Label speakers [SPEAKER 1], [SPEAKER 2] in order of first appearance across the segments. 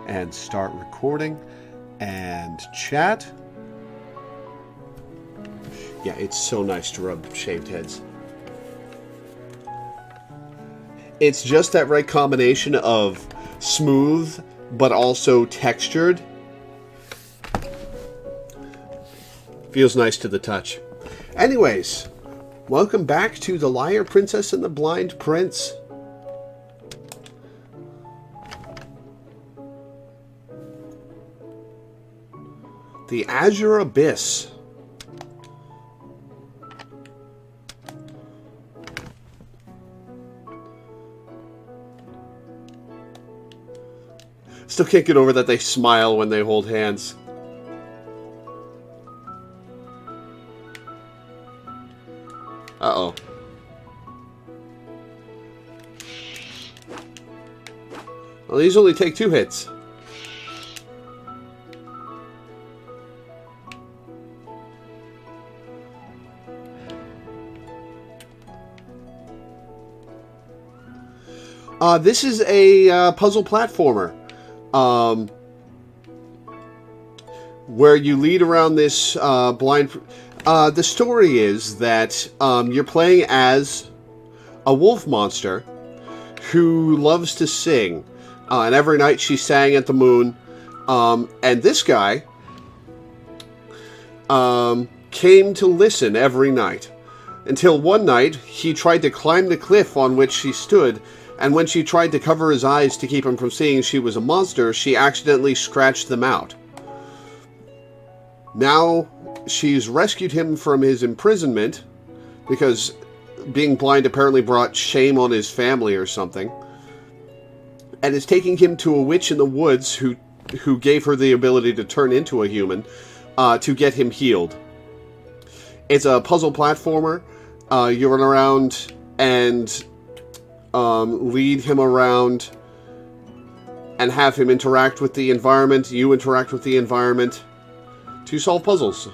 [SPEAKER 1] and start recording and chat. Yeah, it's so nice to rub shaved heads. It's just that right combination of smooth but also textured. Feels nice to the touch. Anyways, welcome back to The Liar Princess and the Blind Prince. The Azure Abyss. Still can't get over that they smile when they hold hands. Uh-oh. Well, these only take 2 hits. This is a puzzle platformer. Where you lead around this blind... the story is that you're playing as a wolf monster who loves to sing. And every night she sang at the moon. And this guy came to listen every night. Until one night, he tried to climb the cliff on which she stood. And when she tried to cover his eyes to keep him from seeing she was a monster, she accidentally scratched them out. Now, she's rescued him from his imprisonment, because being blind apparently brought shame on his family or something, and is taking him to a witch in the woods who gave her the ability to turn into a human, to get him healed. It's a puzzle platformer. You run around and lead him around and have him interact with the environment. You interact with the environment to solve puzzles.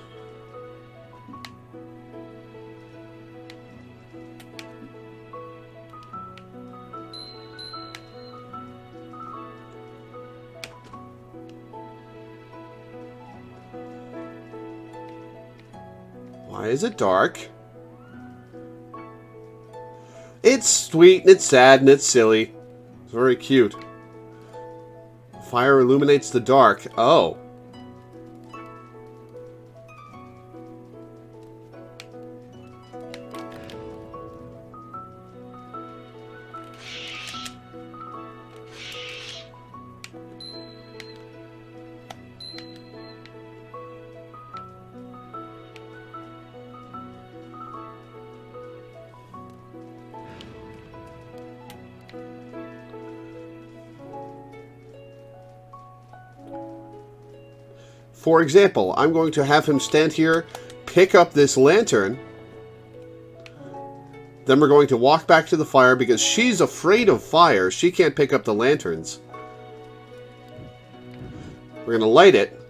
[SPEAKER 1] Why is it dark? It's sweet, and it's sad, and it's silly. It's very cute. Fire illuminates the dark. Oh. For example, I'm going to have him stand here, pick up this lantern. Then we're going to walk back to the fire because she's afraid of fire. She can't pick up the lanterns. We're going to light it.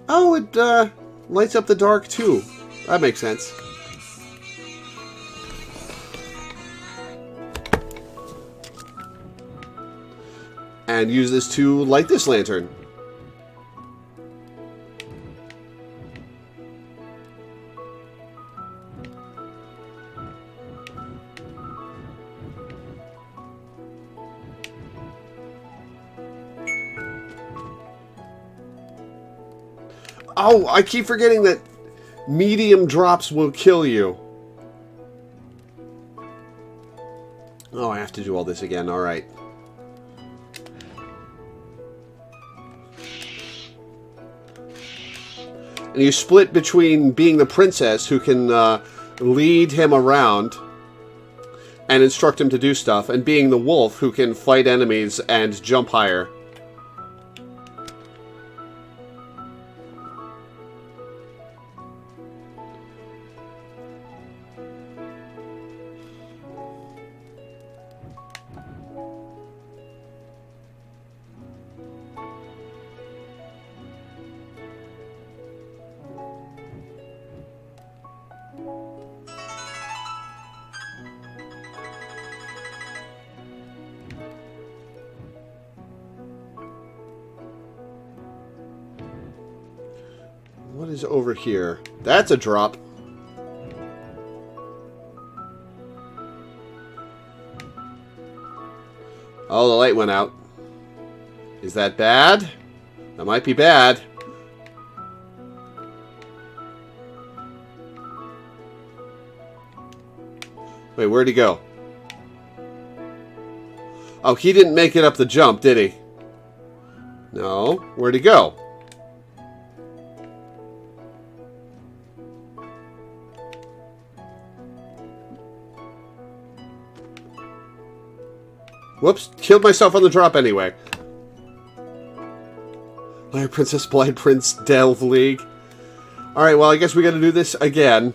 [SPEAKER 1] Oh, it lights up the dark too. That makes sense. And use this to light this lantern. Oh, I keep forgetting that medium drops will kill you. Oh, I have to do all this again. All right. And you split between being the princess who can lead him around and instruct him to do stuff, and being the wolf who can fight enemies and jump higher. What is over here? That's a drop. Oh, the light went out. Is that bad? That might be bad. Wait, where'd he go? Oh, he didn't make it up the jump, did he? No. Where'd he go? Whoops. Killed myself on the drop anyway. Liar Princess, Blind Prince, Delve League. Alright, well, I guess we gotta do this again.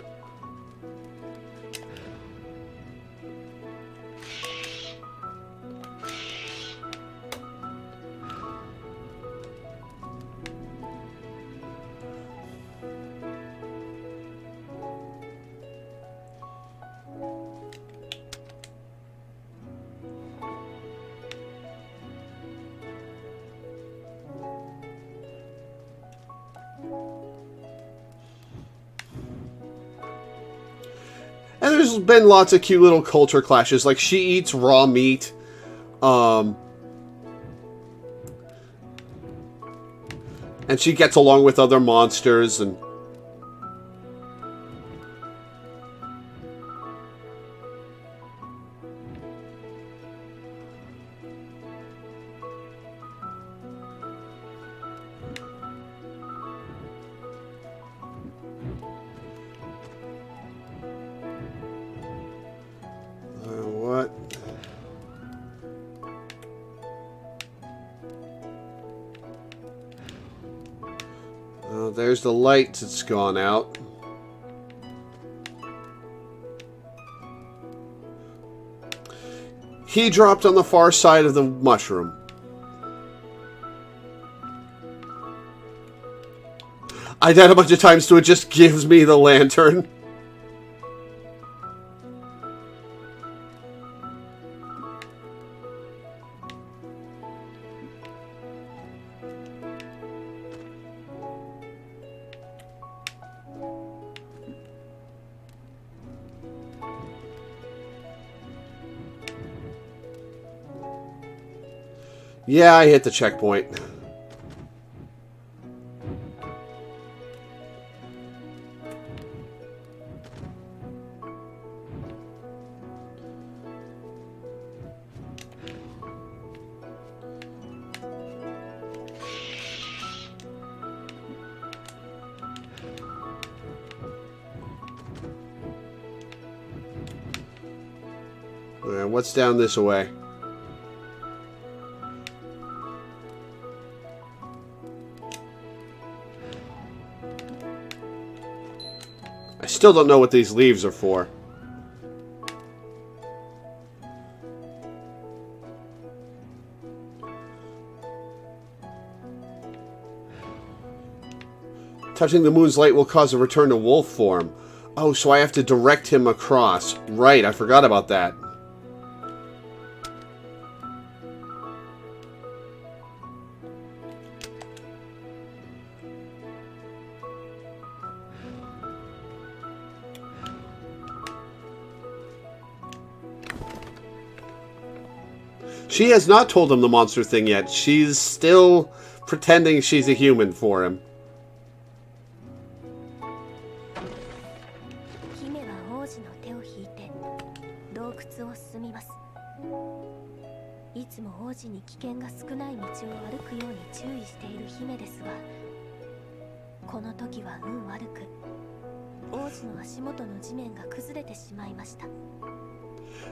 [SPEAKER 1] And there's been lots of cute little culture clashes, like she eats raw meat. And she gets along with other monsters and... what? Oh, there's the light that's gone out. He dropped on the far side of the mushroom. I died a bunch of times, so it just gives me the lantern. Yeah, I hit the checkpoint. Alright, what's down this way? I still don't know what these leaves are for. Touching the moon's light will cause a return to wolf form. Oh, so I have to direct him across. Right, I forgot about that. She has not told him the monster thing yet. She's still pretending she's a human for him.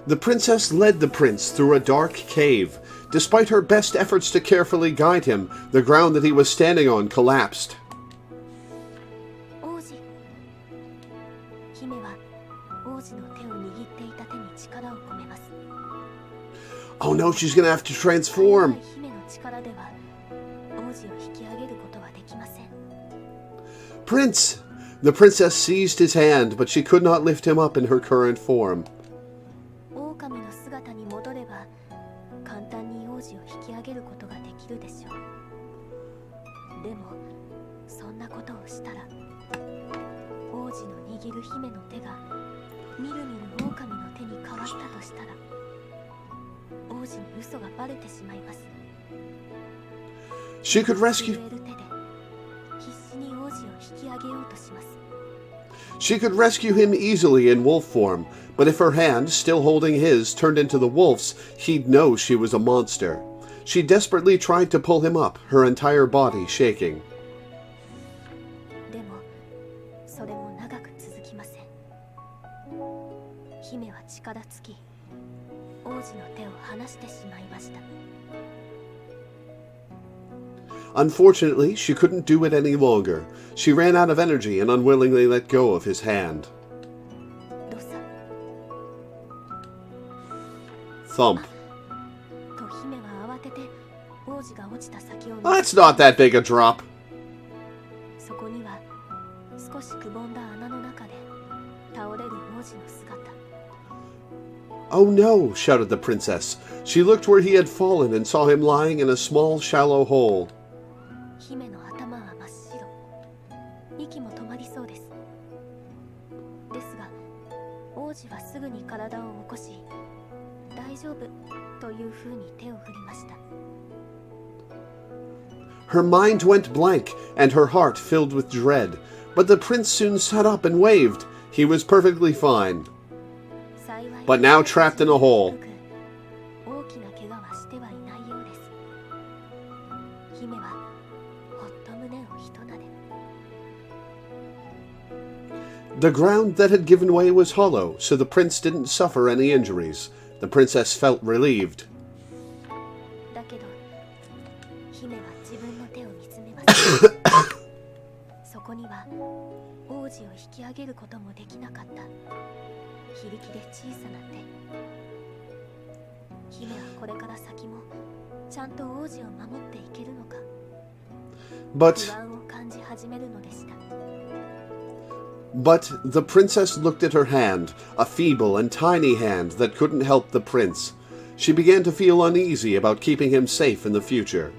[SPEAKER 1] The princess led the prince through a dark cave. Despite her best efforts to carefully guide him, the ground that he was standing on collapsed. Oh no, she's gonna have to transform. Prince! The princess seized his hand, but she could not lift him up in her current form. She could rescue... She could rescue him easily in wolf form, but if her hand, still holding his, turned into the wolf's, he'd know she was a monster. She desperately tried to pull him up, her entire body shaking. Unfortunately, she couldn't do it any longer. She ran out of energy and unwillingly let go of his hand. Thump. That's not that big a drop. Oh no, shouted the princess. She looked where he had fallen and saw him lying in a small, shallow hole. Her mind went blank, and her heart filled with dread. But the prince soon sat up and waved. He was perfectly fine. But now trapped in a hole. The ground that had given way was hollow, so the prince didn't suffer any injuries. The princess felt relieved. But the princess looked at her hand, a feeble and tiny hand that couldn't help the prince. She began to feel uneasy about keeping him safe in the future.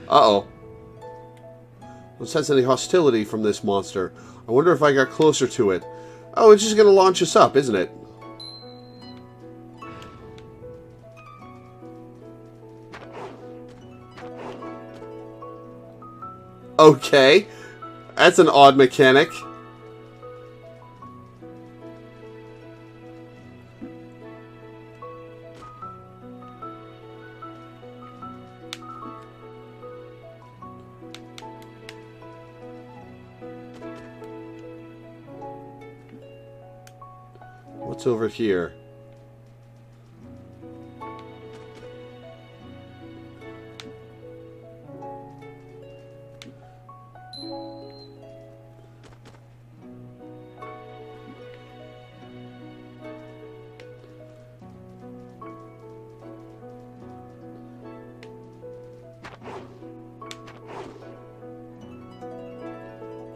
[SPEAKER 1] Uh-oh. No sense any hostility from this monster. I wonder if I got closer to it. Oh, it's just going to launch us up, isn't it? Okay. That's an odd mechanic. What's over here?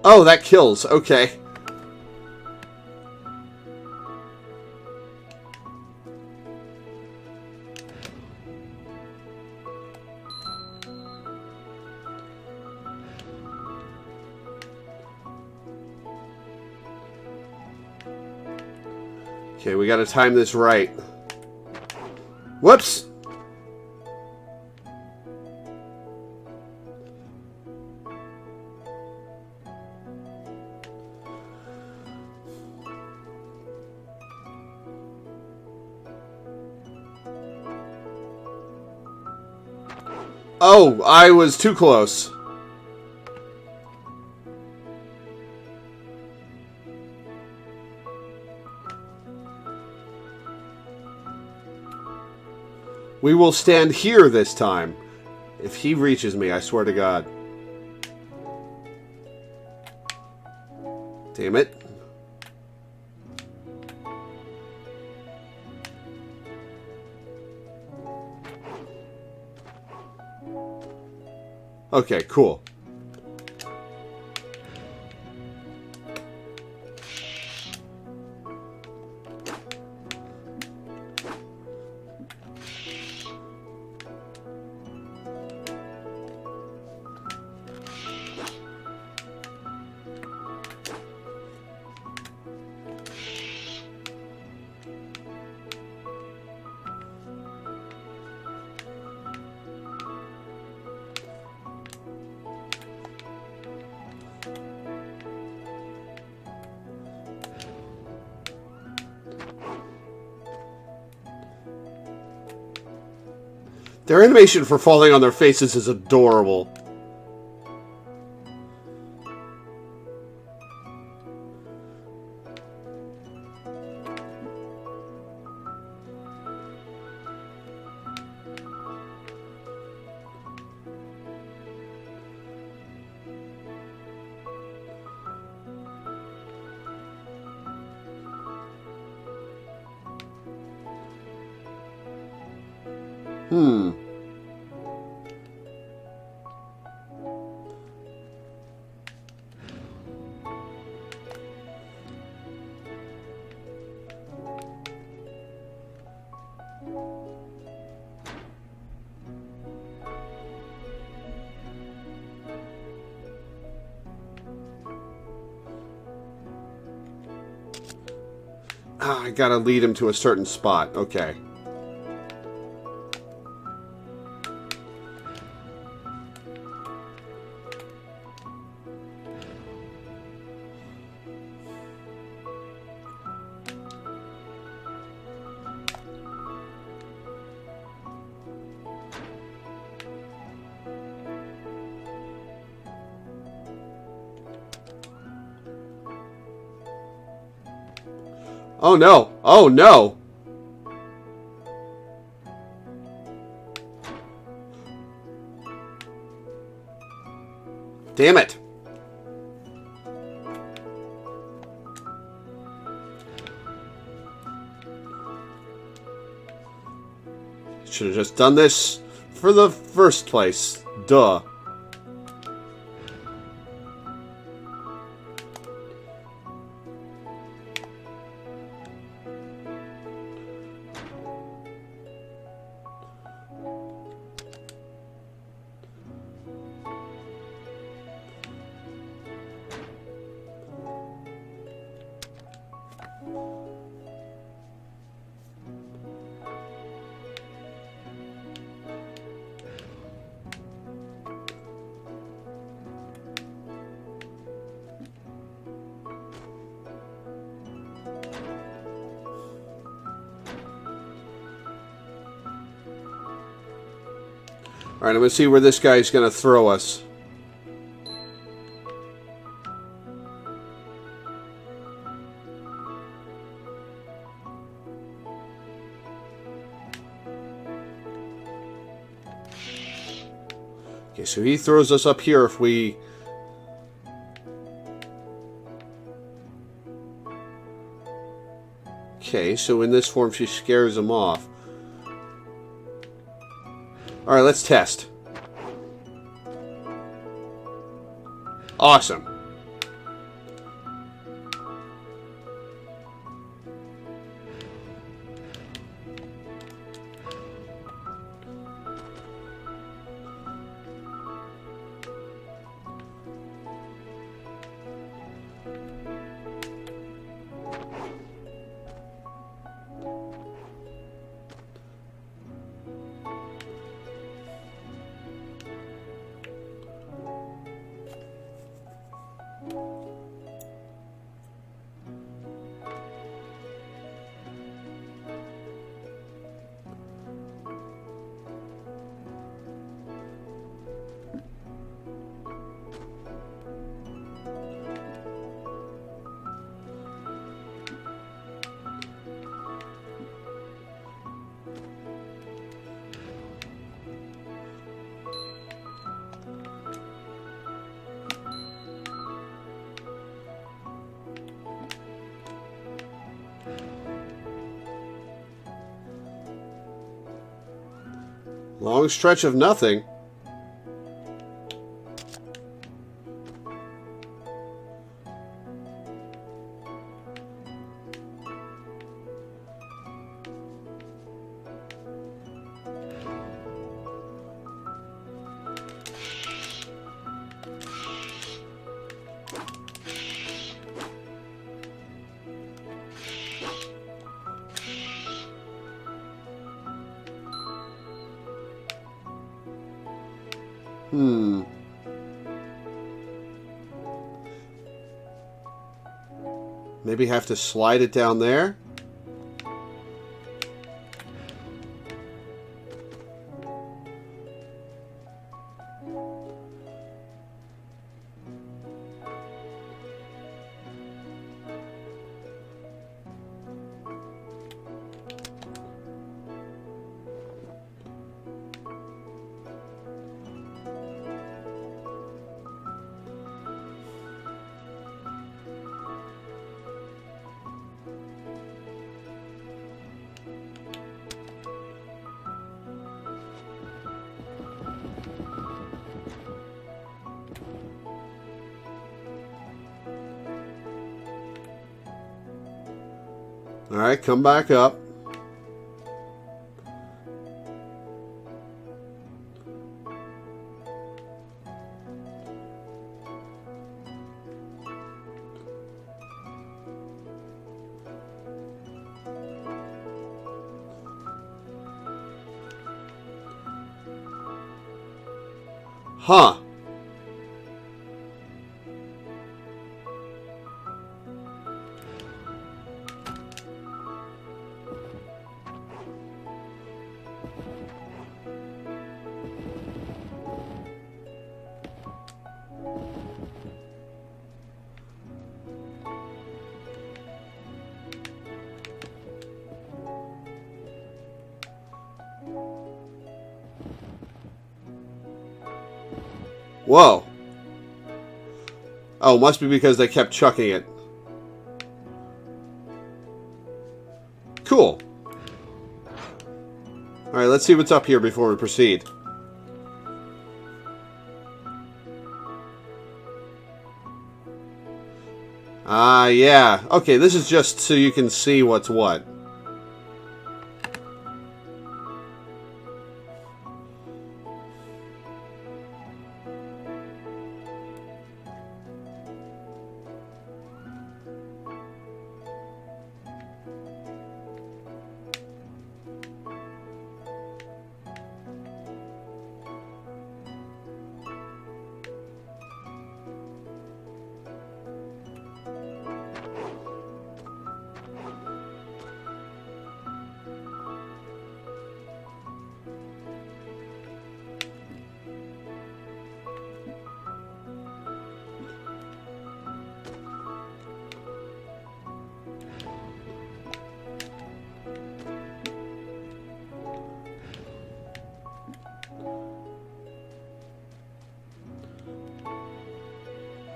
[SPEAKER 1] Oh, that kills. Okay. Okay, we gotta time this right. Whoops! Oh, I was too close. We will stand here this time. If he reaches me, I swear to God. Damn it. Okay, cool. Their animation for falling on their faces is adorable. I gotta lead him to a certain spot. Okay. Oh no! Oh no! Damn it! Should have just done this for the first place. Duh. Alright, I'm going to see where this guy's going to throw us. Okay, so he throws us up here if we... Okay, so in this form she scares him off. Alright, let's test. Awesome. Long stretch of nothing. Maybe have to slide it down there? Alright, come back up. Huh. Whoa. Oh, must be because they kept chucking it. Cool. Alright, let's see what's up here before we proceed. Ah, yeah. Okay, this is just so you can see what's what.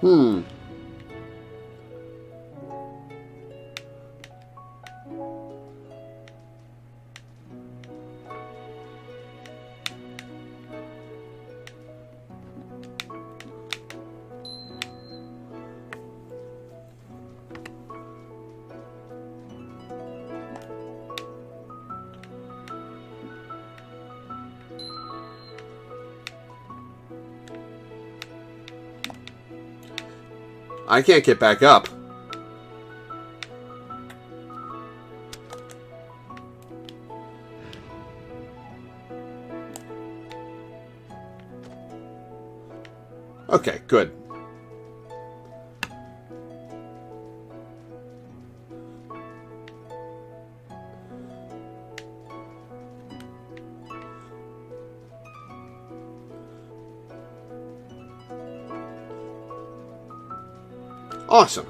[SPEAKER 1] Hmm. I can't get back up. Okay, good. Awesome.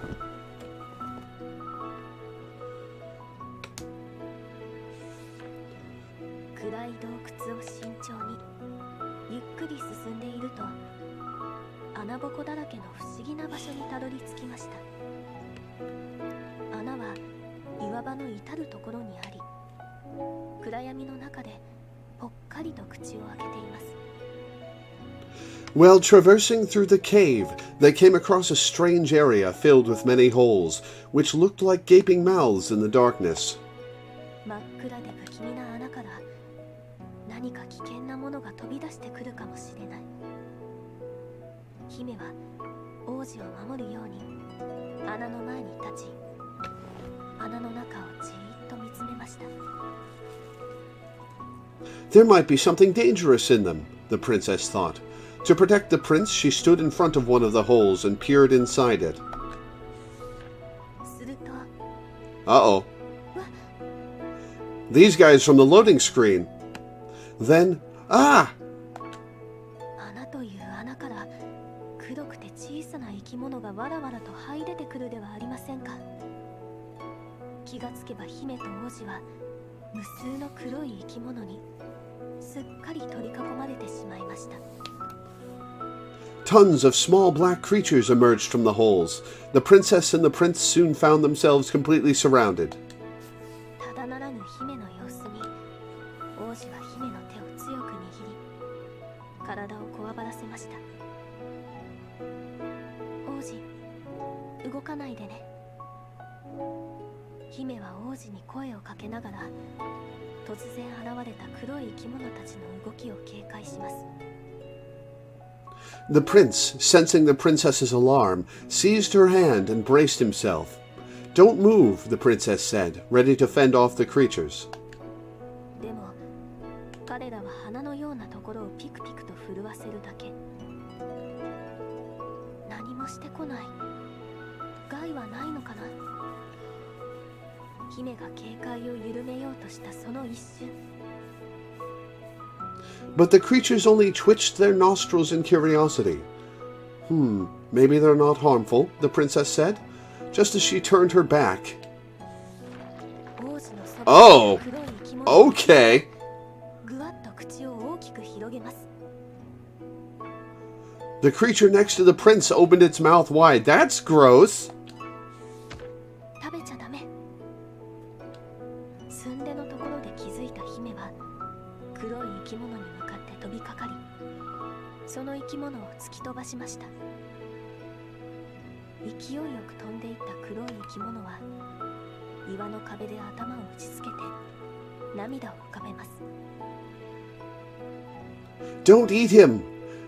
[SPEAKER 1] While traversing through the cave, they came across a strange area filled with many holes, which looked like gaping mouths in the darkness. There might be something dangerous in them, the princess thought. To protect the prince, she stood in front of one of the holes and peered inside it. Uh-oh. These guys from the loading screen. Then, ah! Tons of small black creatures emerged from the holes. The princess and the prince soon found themselves completely surrounded.
[SPEAKER 2] 姫は王子に声をかけながら突然現れた黒い生き物たちの動きを警戒します。
[SPEAKER 1] The prince, sensing the princess's alarm, seized her hand and braced himself. Don't move, the princess said, ready to fend off the creatures.
[SPEAKER 2] でも彼らは花のようなところをピクピクと震わせるだけ。何もしてこない。害はないのかな。姫が警戒を緩めようとしたその一瞬。
[SPEAKER 1] But the creatures only twitched their nostrils in curiosity. Maybe they're not harmful, the princess said, just as she turned her back. Oh, okay. The creature next to the prince opened its mouth wide. That's gross.
[SPEAKER 2] 食べちゃダメ。寸出のところで気づいた姫は黒い生き物に向かって飛びかかり、その生き物を突き飛ばしました。勢いよく飛んでいった黒い生き物は岩の壁で頭を打ちつけて涙を浮かべます。
[SPEAKER 1] Don't eat him!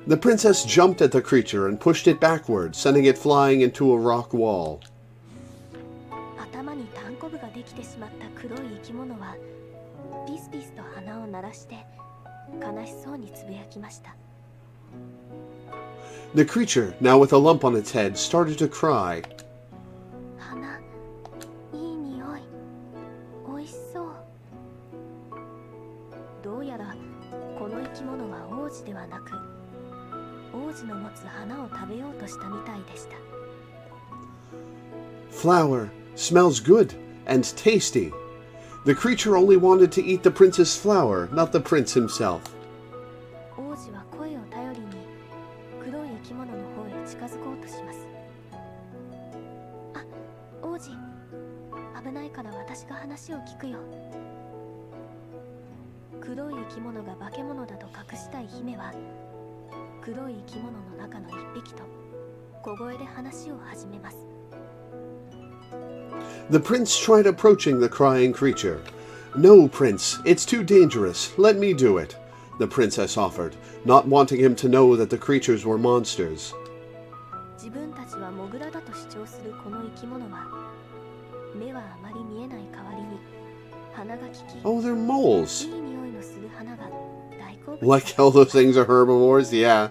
[SPEAKER 1] The princess jumped at the creature and pushed it backward, sending it flying into a rock wall.
[SPEAKER 2] 頭にタンコブができてしまった黒い生き物はピスピスと鼻を鳴らして悲しそうにつぶやきました。
[SPEAKER 1] The creature, now with a lump on its head, started to cry.
[SPEAKER 2] 花、いい匂い、おいしそう。どうやらこの生き物は王子ではなく王子の持つ花を食べようとしたみたいでした。
[SPEAKER 1] Flower smells good and tasty. The creature only wanted to eat the prince's flower, not the prince himself.
[SPEAKER 2] 王子は声を頼りに黒い生き物の方へ近づこうとします。あ、王子、危ないから私が話を聞くよ。黒い生き物が化け物だと隠したい姫は黒い生き物の中の一匹と小声で話を始めます。
[SPEAKER 1] The prince tried approaching the crying creature. No, prince, it's too dangerous. Let me do it, the princess offered, not wanting him to know that the creatures were monsters.
[SPEAKER 2] 自分たちはモグラだと主張するこの生き物は目はあまり見えない代わりに鼻が利き、
[SPEAKER 1] Oh, they're moles.
[SPEAKER 2] いい匂いのする花が大好物。
[SPEAKER 1] Like all those things are herbivores? Yeah.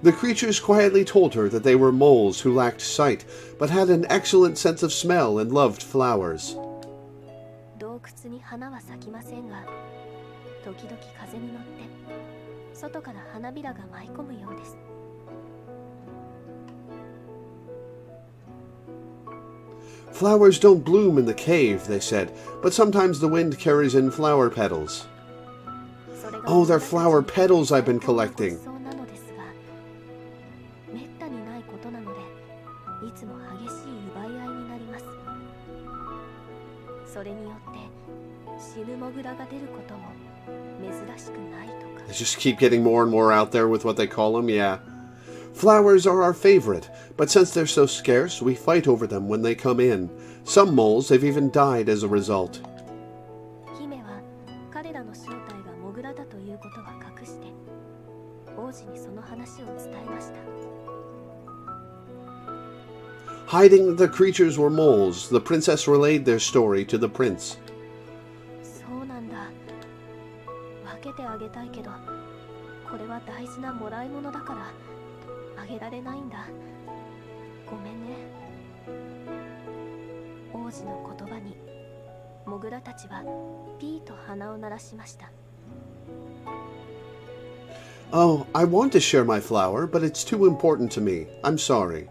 [SPEAKER 1] The creatures quietly told her that they were moles who lacked sight, but had an excellent sense of smell and loved flowers.
[SPEAKER 2] 洞窟に花は咲きませんが、時々風に乗って外から花びらが舞い込むようです。
[SPEAKER 1] Flowers don't bloom in the cave, they said, but sometimes the wind carries in flower petals. Oh, they're flower petals I've been collecting.
[SPEAKER 2] めったにないことなので、いつも激しい奪い合いになります。それによって死ぬモグラが出ることも珍しくないとか。
[SPEAKER 1] They just keep getting more and more out there with what they call them, yeah. Flowers are our favorite, but since they're so scarce, we fight over them when they come in. Some moles have even died as a result.
[SPEAKER 2] 姫は彼らの正体がモグラだということは隠して、王子にその話を伝えました。
[SPEAKER 1] Hiding that the creatures were moles, the princess relayed their story to the prince.
[SPEAKER 2] そうなんだ。分けてあげたいけど、これは大事なもらい物だからあげられないんだ。ごめんね。王子の言葉にモグラたちはピーと鼻を鳴らしました。
[SPEAKER 1] Oh, I want to share my flower, but it's too important to me. I'm sorry.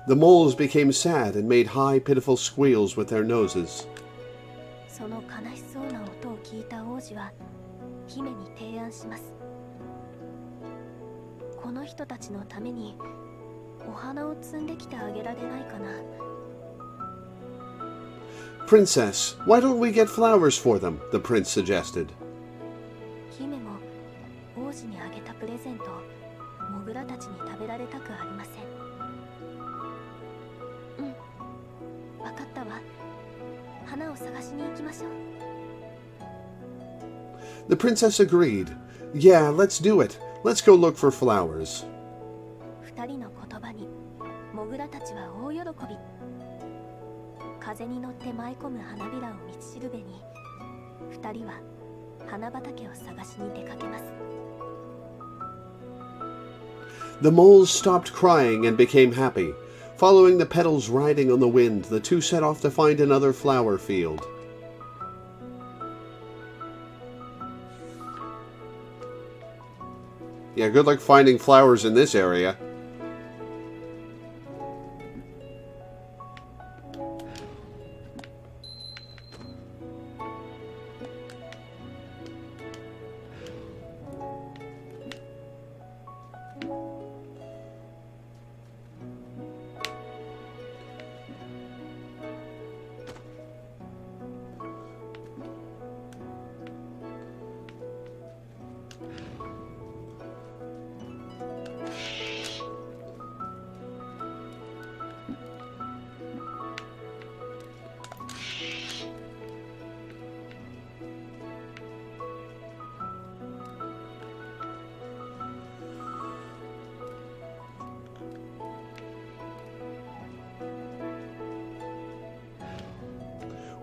[SPEAKER 1] The moles became sad and made high, pitiful squeals with their noses.
[SPEAKER 2] その悲しそうな音を聞いた王子は姫に提案します。この人たちのためにお花を摘んできてあげられないかな。
[SPEAKER 1] Princess, why don't we get flowers for them? The prince suggested.
[SPEAKER 2] 姫も王子にあげたプレゼントをモグラたちに食べられたくありません。うん、わ探しに行きましょう。
[SPEAKER 1] The princess agreed. Yeah, let's do it. Let's go look for flowers.
[SPEAKER 2] 二人の言葉にモグラたちは大喜び。風に乗って舞い込む花びらを道しるべに、二人は花畑を探しに出かけます。
[SPEAKER 1] The moles stopped crying and became happy. Following the petals riding on the wind, the two set off to find another flower field. Yeah, good luck finding flowers in this area.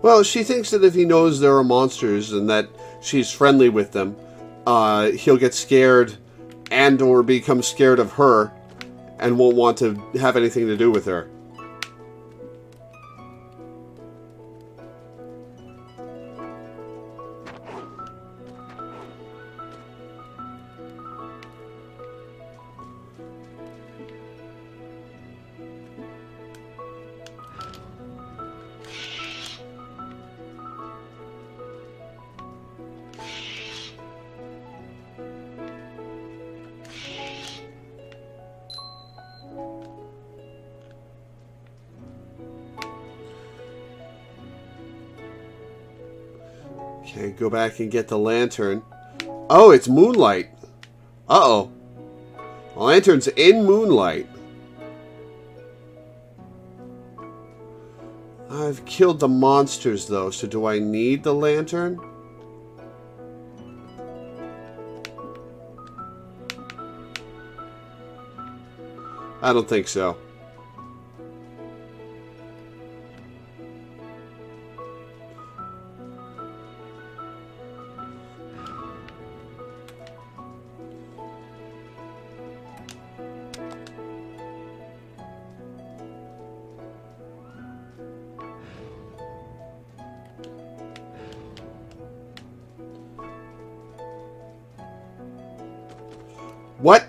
[SPEAKER 1] Well, she thinks that if he knows there are monsters and that she's friendly with them, he'll get scared and or become scared of her and won't want to have anything to do with her. Okay, go back and get the lantern. Oh, it's moonlight. Uh-oh. The lantern's in moonlight. I've killed the monsters, though, so do I need the lantern? I don't think so. What?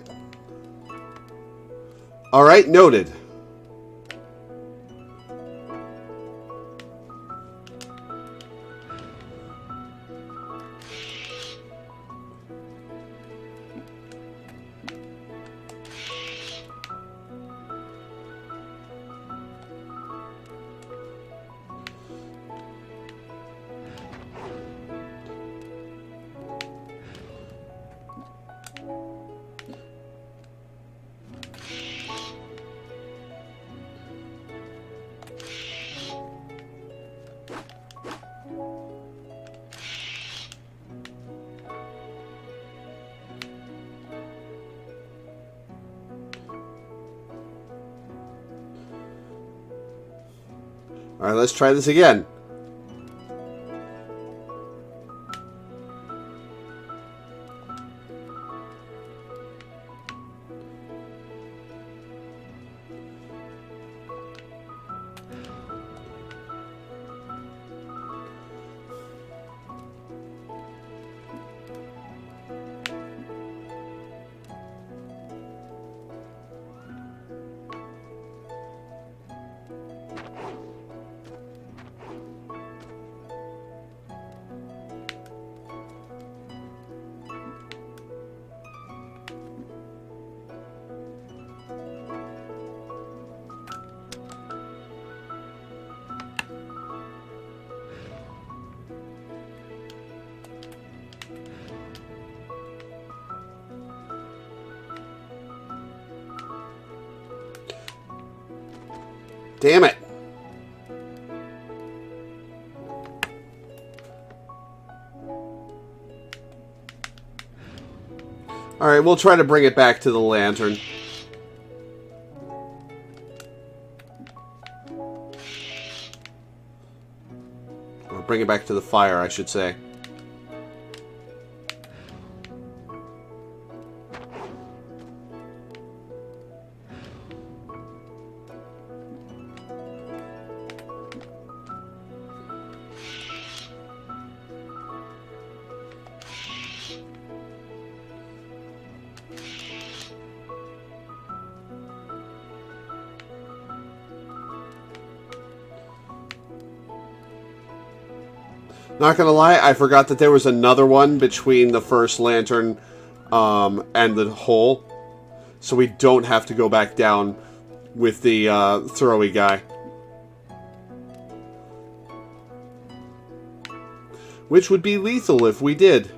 [SPEAKER 1] Alright, noted. Alright, let's try this again. Damn it. Alright, we'll try to bring it back to the lantern. Or bring it back to the fire, I should say. Not gonna lie, I forgot that there was another one between the first lantern and the hole. So we don't have to go back down with the throwy guy. Which would be lethal if we did.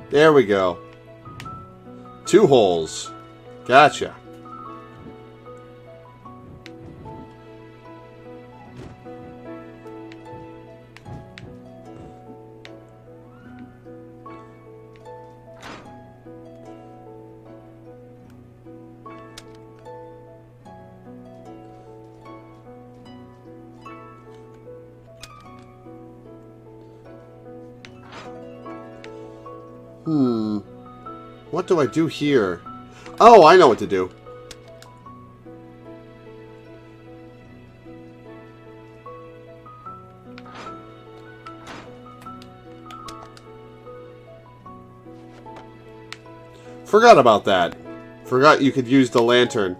[SPEAKER 1] There we go. 2 holes. Gotcha. What do I do here? Oh, I know what to do. Forgot about that. Forgot you could use the lantern.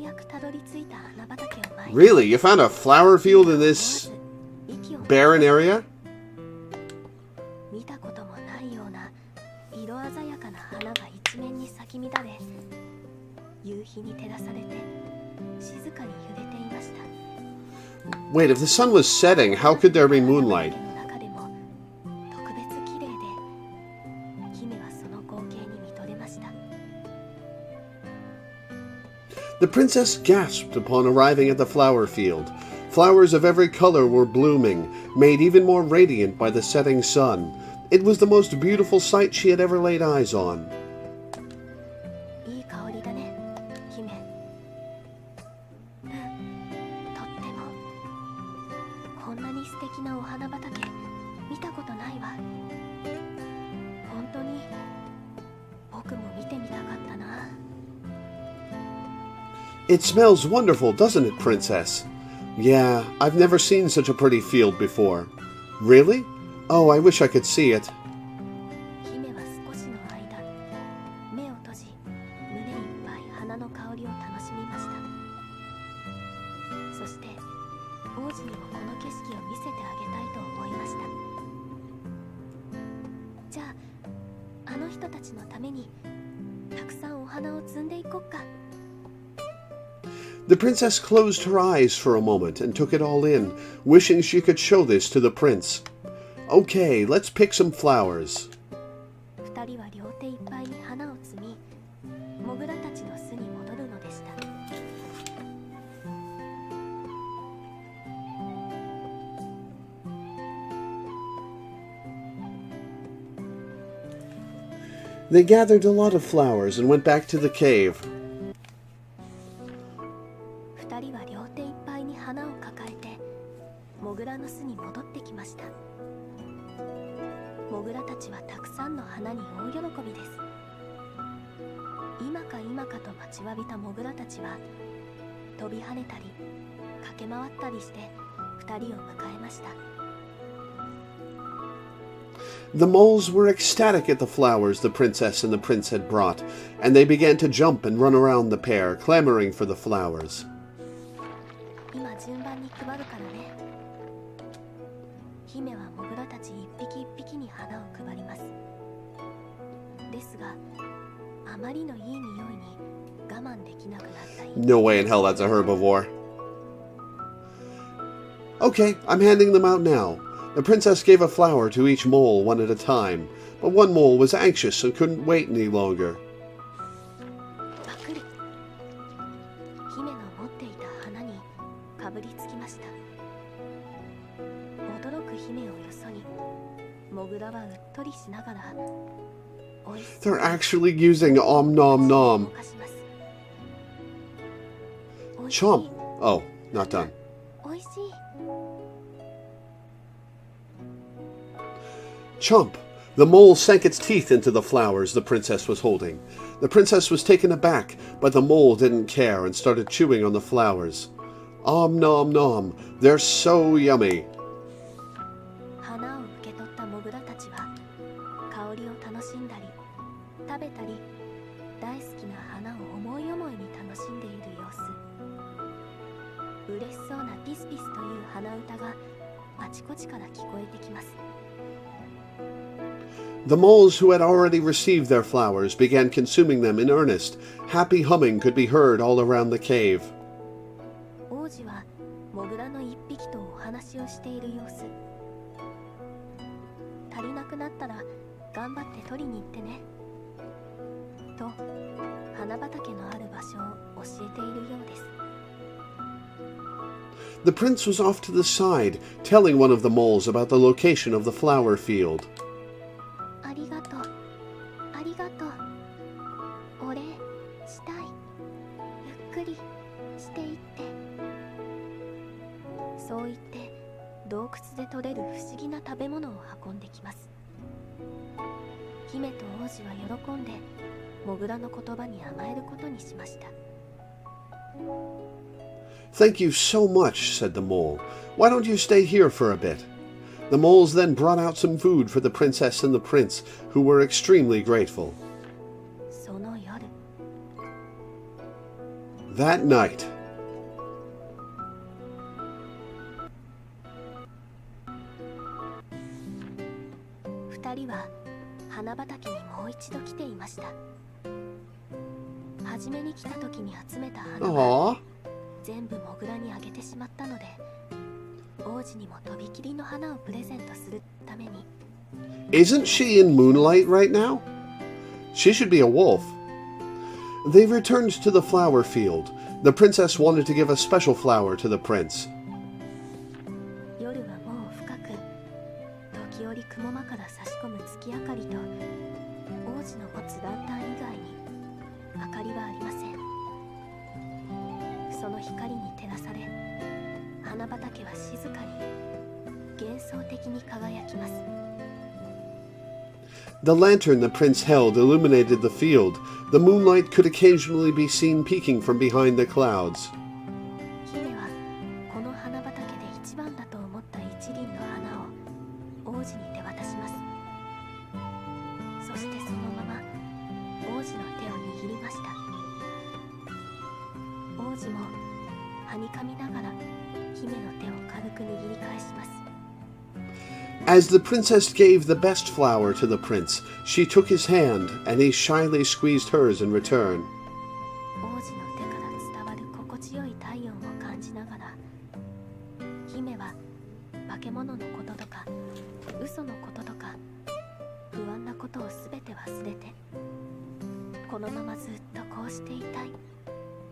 [SPEAKER 2] やくたどり着いた花畑を前に
[SPEAKER 1] Really? You found a flower field in this
[SPEAKER 2] 息を
[SPEAKER 1] barren area?
[SPEAKER 2] 見たこともないような色鮮やかな花が一面に咲き乱れ、夕日に照らされて静かに揺れていました。
[SPEAKER 1] Wait, if the sun was setting, how could there be moonlight?
[SPEAKER 2] 花畑の中でも特別綺麗で、姫はその光景に見とれました。
[SPEAKER 1] The princess gasped upon arriving at the flower field. Flowers of every color were blooming, made even more radiant by the setting sun. It was the most beautiful sight she had ever laid eyes on.
[SPEAKER 2] いい香りだね、姫。うん、とっても。こんなに素敵なお花畑、見たことないわ。本当に僕も見てみたかったな。
[SPEAKER 1] It smells wonderful, doesn't it, Princess? Yeah, I've never seen such a pretty field before. Really? Oh, I wish I could see it.
[SPEAKER 2] 姫は少しの間、目を閉じ、胸いっぱい花の香りを楽しみました。そして、王子にもこの景色を見せてあげたいと思いました。じゃあ、あの人たちのために、たくさんお花を摘んでいこっか。
[SPEAKER 1] The princess closed her eyes for a moment and took it all in, wishing she could show this to the prince. Okay, let's pick some flowers.
[SPEAKER 2] 二人は両手いっぱいに花を摘み、モグラたちの巣に戻るのでした。
[SPEAKER 1] They gathered a lot of flowers and went back to the cave.
[SPEAKER 2] 二人は両手いっぱいに花を抱えて、モグラの巣に戻ってきました。モグラたちはたくさんの花に大喜びです。今か今かと待ちわびたモグラたちは、飛び跳ねたり、駆け回ったりして二人を迎えました。
[SPEAKER 1] The moles were ecstatic at the flowers the princess and the prince had brought, and they began to jump and run around the pair, clamoring for the flowers.
[SPEAKER 2] 今順番に配るからね。姫はモグラたち一匹一匹に花を配ります。ですが、あまりのいい匂いに我慢できなくなったり。
[SPEAKER 1] No way in hell that's a herbivore. Okay, I'm handing them out now. The princess gave a flower to each mole one at a time, but one mole was anxious and couldn't wait any longer.
[SPEAKER 2] パクリ。姫の持っていた花にかぶりつきました。驚く姫をよそに、モグラはうっとりしながら、おいしそう
[SPEAKER 1] They're actually using om nom nom.
[SPEAKER 2] 動かします。おいしい
[SPEAKER 1] Chomp. Oh, not done.
[SPEAKER 2] おいしい。
[SPEAKER 1] Chomp! The mole sank its teeth into the flowers the princess was holding. The princess was taken aback, but the mole didn't care and started chewing on the flowers. Om nom nom, they're so yummy.
[SPEAKER 2] 花を受け取ったモグラたちは、香りを楽しんだり、食べたり、大好きな花を思い思いに楽しんでいる様子。嬉しそうなピスピスという鼻歌があちこちから聞こえてきます。
[SPEAKER 1] The moles who had already received their flowers began consuming them in earnest. Happy humming could be heard all around the cave.
[SPEAKER 2] 王子はモグラの一匹とお話をしている様子。足りなくなったら頑張って取りに行ってね。と花畑のある場所を教えているようです。
[SPEAKER 1] The prince was off to the side, telling one of the moles about the location of the flower field.
[SPEAKER 2] ありがとう。ありがとう。お礼したい。ゆっくりしていって。そう言って洞窟で採れる不思議な食べ物を運んできます。姫と王子は喜んでモグラの言葉に甘えることにしました。
[SPEAKER 1] Thank you so much, said the mole. Why don't you stay here for a bit? The moles then brought out some food for the princess and the prince, who were extremely grateful.
[SPEAKER 2] その夜、
[SPEAKER 1] That night,
[SPEAKER 2] 二人は花畑にもう一度来ていました。初めに来た時に集めた花は
[SPEAKER 1] Aww.
[SPEAKER 2] 全部モグラにあげてしまったので、王子にもとびきりの花をプレゼントするために。
[SPEAKER 1] Isn't she in moonlight right now? She should be a wolf. They returned to the flower field. The princess wanted to give a special flower to the prince.
[SPEAKER 2] 夜はもう深く、時折雲間から差し込む月明かりと、王子の持つランタン以外に明かりはありません。その光に照らされ、花畑は静かに幻想的に輝きます。
[SPEAKER 1] The lantern the prince held illuminated the field. The moonlight could occasionally be seen peeking from behind the clouds.
[SPEAKER 2] 姫はこの花畑で一番だと思った一輪の花を王子に手渡します。そしてそのまま王子の手を握りました。王子もはにかみながら姫の手を軽く握り返します。
[SPEAKER 1] As the princess gave the best flower to the prince, she took his hand, and he shyly squeezed hers in return.
[SPEAKER 2] 王子の手から伝わる心地よい体温を感じながら、姫は化け物のこととか嘘のこととか不安なことをすべて忘れて、このままずっとこうしていたい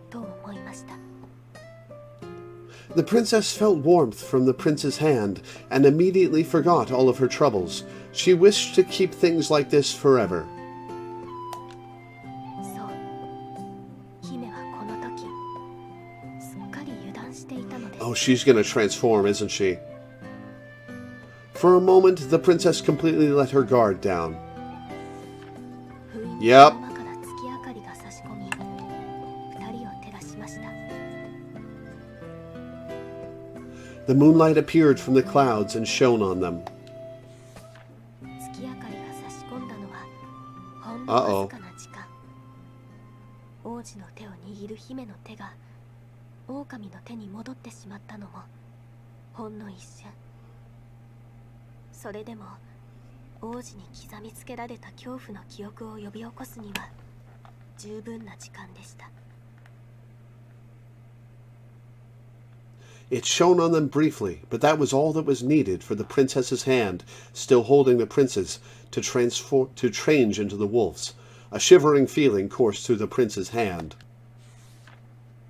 [SPEAKER 2] と思いました。
[SPEAKER 1] The princess felt warmth from the prince's hand and immediately forgot all of her troubles. She wished to keep things like this forever.
[SPEAKER 2] そう、姫はこの時すっかり油断していたのです。
[SPEAKER 1] Oh, she's gonna transform, isn't she? For a moment, the princess completely let her guard down.
[SPEAKER 2] 不意に
[SPEAKER 1] Yep.
[SPEAKER 2] 雲間から月明かりが差し込み、二人を照らしました。
[SPEAKER 1] The moonlight appeared from the clouds and shone on them.
[SPEAKER 2] 月明かりが差し込んだのはほんのわずかな時間。王子の手を握る姫の手が狼の手に戻ってしまったのもほんの一瞬。それでも王子に刻みつけられた恐怖の記憶を呼び起こすには十分な時間でした。
[SPEAKER 1] It shone on them briefly, but that was all that was needed for the princess's hand, still holding the prince's, to change into the wolf's. A shivering feeling coursed through the prince's hand.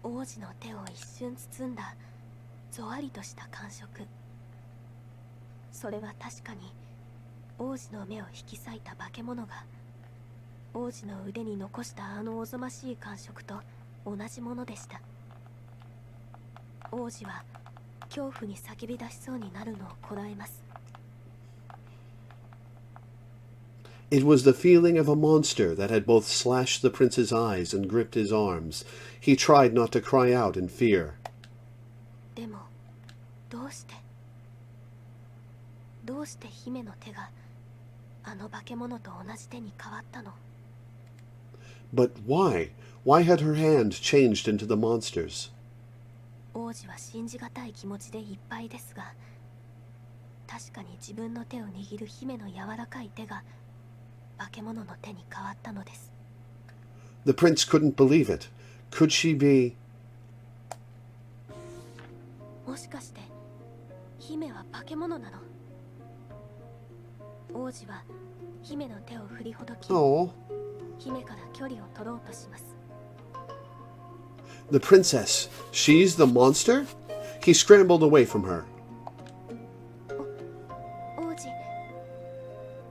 [SPEAKER 2] 王子の手を一瞬包んだぞわりとした感触。それは確かに王子の目を引き裂いた化け物が王子の腕に残したあのおぞましい感触と同じものでした。王子は恐怖に叫び出しそうになるのをこらえます。
[SPEAKER 1] It was the feeling of a monster that had both slashed the prince's eyes and gripped his arms. He tried not to cry out in fear.
[SPEAKER 2] でもどうして姫の手があの化け物と同じ手に変わったの？
[SPEAKER 1] But why? Why had her hand changed into the monster's?
[SPEAKER 2] 王子は信じがたい気持ちでいっぱいですが、確かに自分の手を握る姫の柔らかい手が化け物の手に変わったのです。
[SPEAKER 1] The prince couldn't believe it. Could she be...
[SPEAKER 2] もしかして姫は化け物なの？王子は姫の手を振りほどき、
[SPEAKER 1] Oh.
[SPEAKER 2] 姫から距離を取ろうとします。
[SPEAKER 1] The princess. She's the monster? He scrambled away from her.
[SPEAKER 2] 王子、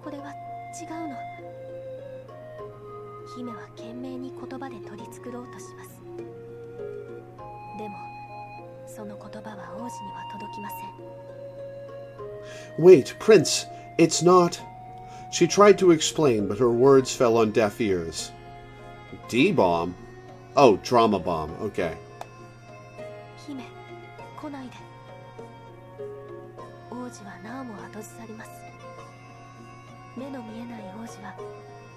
[SPEAKER 2] これは違うの。姫は懸命に言葉で取り繕おうとします。でもその言葉は王子には届きません。
[SPEAKER 1] Wait, prince. It's not... She tried to explain, but her words fell on deaf ears. D-bomb? Oh, drama bomb. Okay.
[SPEAKER 2] 姫、来ないで。王子はなおも後ずさります。目の見えない王子は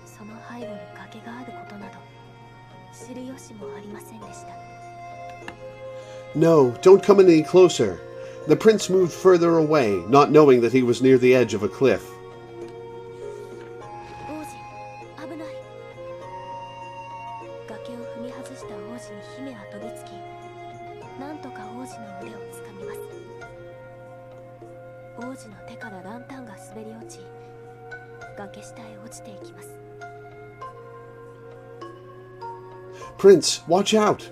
[SPEAKER 2] その背後に崖があることなど知る由もありませんでした。
[SPEAKER 1] No, don't come any closer. The prince moved further away, not knowing that he was near the edge of a cliff.
[SPEAKER 2] 王子、危ない。崖を踏み外した王子に姫は飛びつき、なんとか王子の腕をつかみます。王子の手からランタンが滑り落ち、崖下へ落ちていきます。
[SPEAKER 1] Prince, watch out!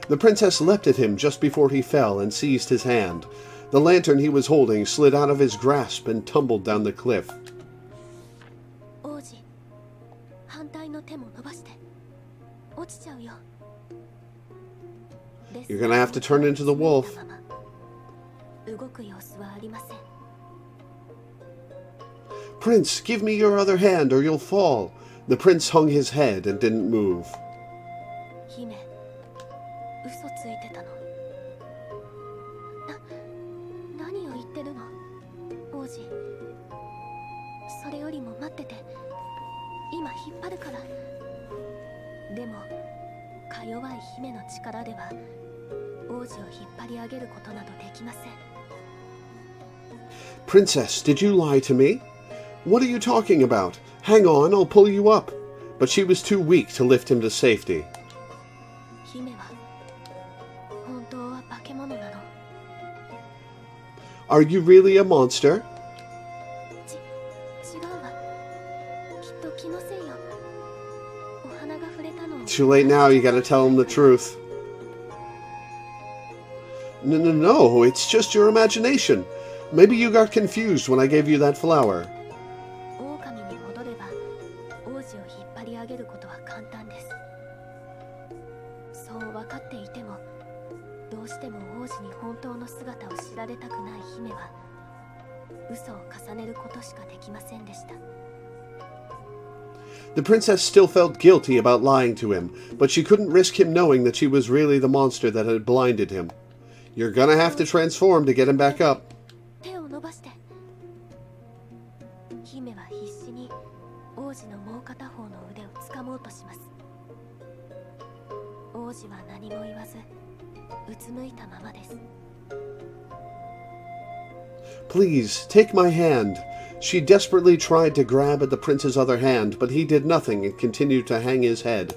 [SPEAKER 1] The princess leapt at him just before he fell and seized his hand. The lantern he was holding slid out of his grasp and tumbled down the cliff.
[SPEAKER 2] 王子、反対の手も伸ばして。落ちちゃうよ。
[SPEAKER 1] You're gonna have to turn into the wolf.
[SPEAKER 2] 動く様子はありません。
[SPEAKER 1] Prince, give me your other hand or you'll fall. The prince hung his head and didn't move.
[SPEAKER 2] 姫、嘘ついてたの。何を言ってるの、王子。それよりも待ってて。今引っ張るから。でも、か弱い姫の力では王子を引っ張り上げることなどできません。
[SPEAKER 1] Princess, did you lie to me? What are you talking about? Hang on, I'll pull you up. But she was too weak to lift him to safety.
[SPEAKER 2] 姫は本当は化け物なの。
[SPEAKER 1] Are you really a monster?
[SPEAKER 2] 違うわ。きっと気のせいよ。お花が触れたのを。
[SPEAKER 1] Too late now, you gotta tell him the truth. No, it's just your imagination. Maybe you got confused when I gave you that flower.
[SPEAKER 2] 狼に戻れば王子を引っ張り上げることは簡単です。そう分かっていても、どうしても王子に本当の姿を知られたくない姫は嘘を重ねることしかできませんでした。
[SPEAKER 1] The princess still felt guilty about lying to him, but she couldn't risk him knowing that she was really the monster that had blinded him. You're gonna have to transform to get him back up.
[SPEAKER 2] 手を伸ばして。姫は必死に王子のもう片方の腕を掴もうとします。王子は何も言わずうつむいたままです。
[SPEAKER 1] Please, take my hand. She desperately tried to grab at the prince's other hand, but he did nothing and continued to hang his head.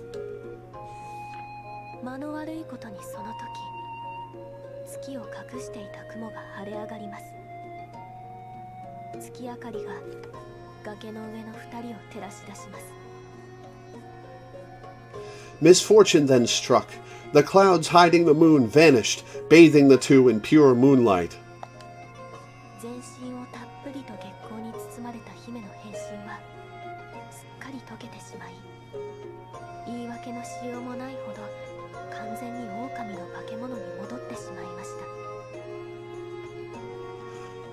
[SPEAKER 2] 間の悪いことにその時、月を隠していた雲が晴れ上がります。月明かりが崖の上の二人を照らし出します。
[SPEAKER 1] Misfortune then struck. The clouds hiding the moon vanished, bathing the two in pure moonlight.
[SPEAKER 2] 全身をたっぷりと月光に包まれた姫の変身はすっかり溶けてしまい、言い訳のしようもないほど完全に狼の化け物に戻ってしまいまし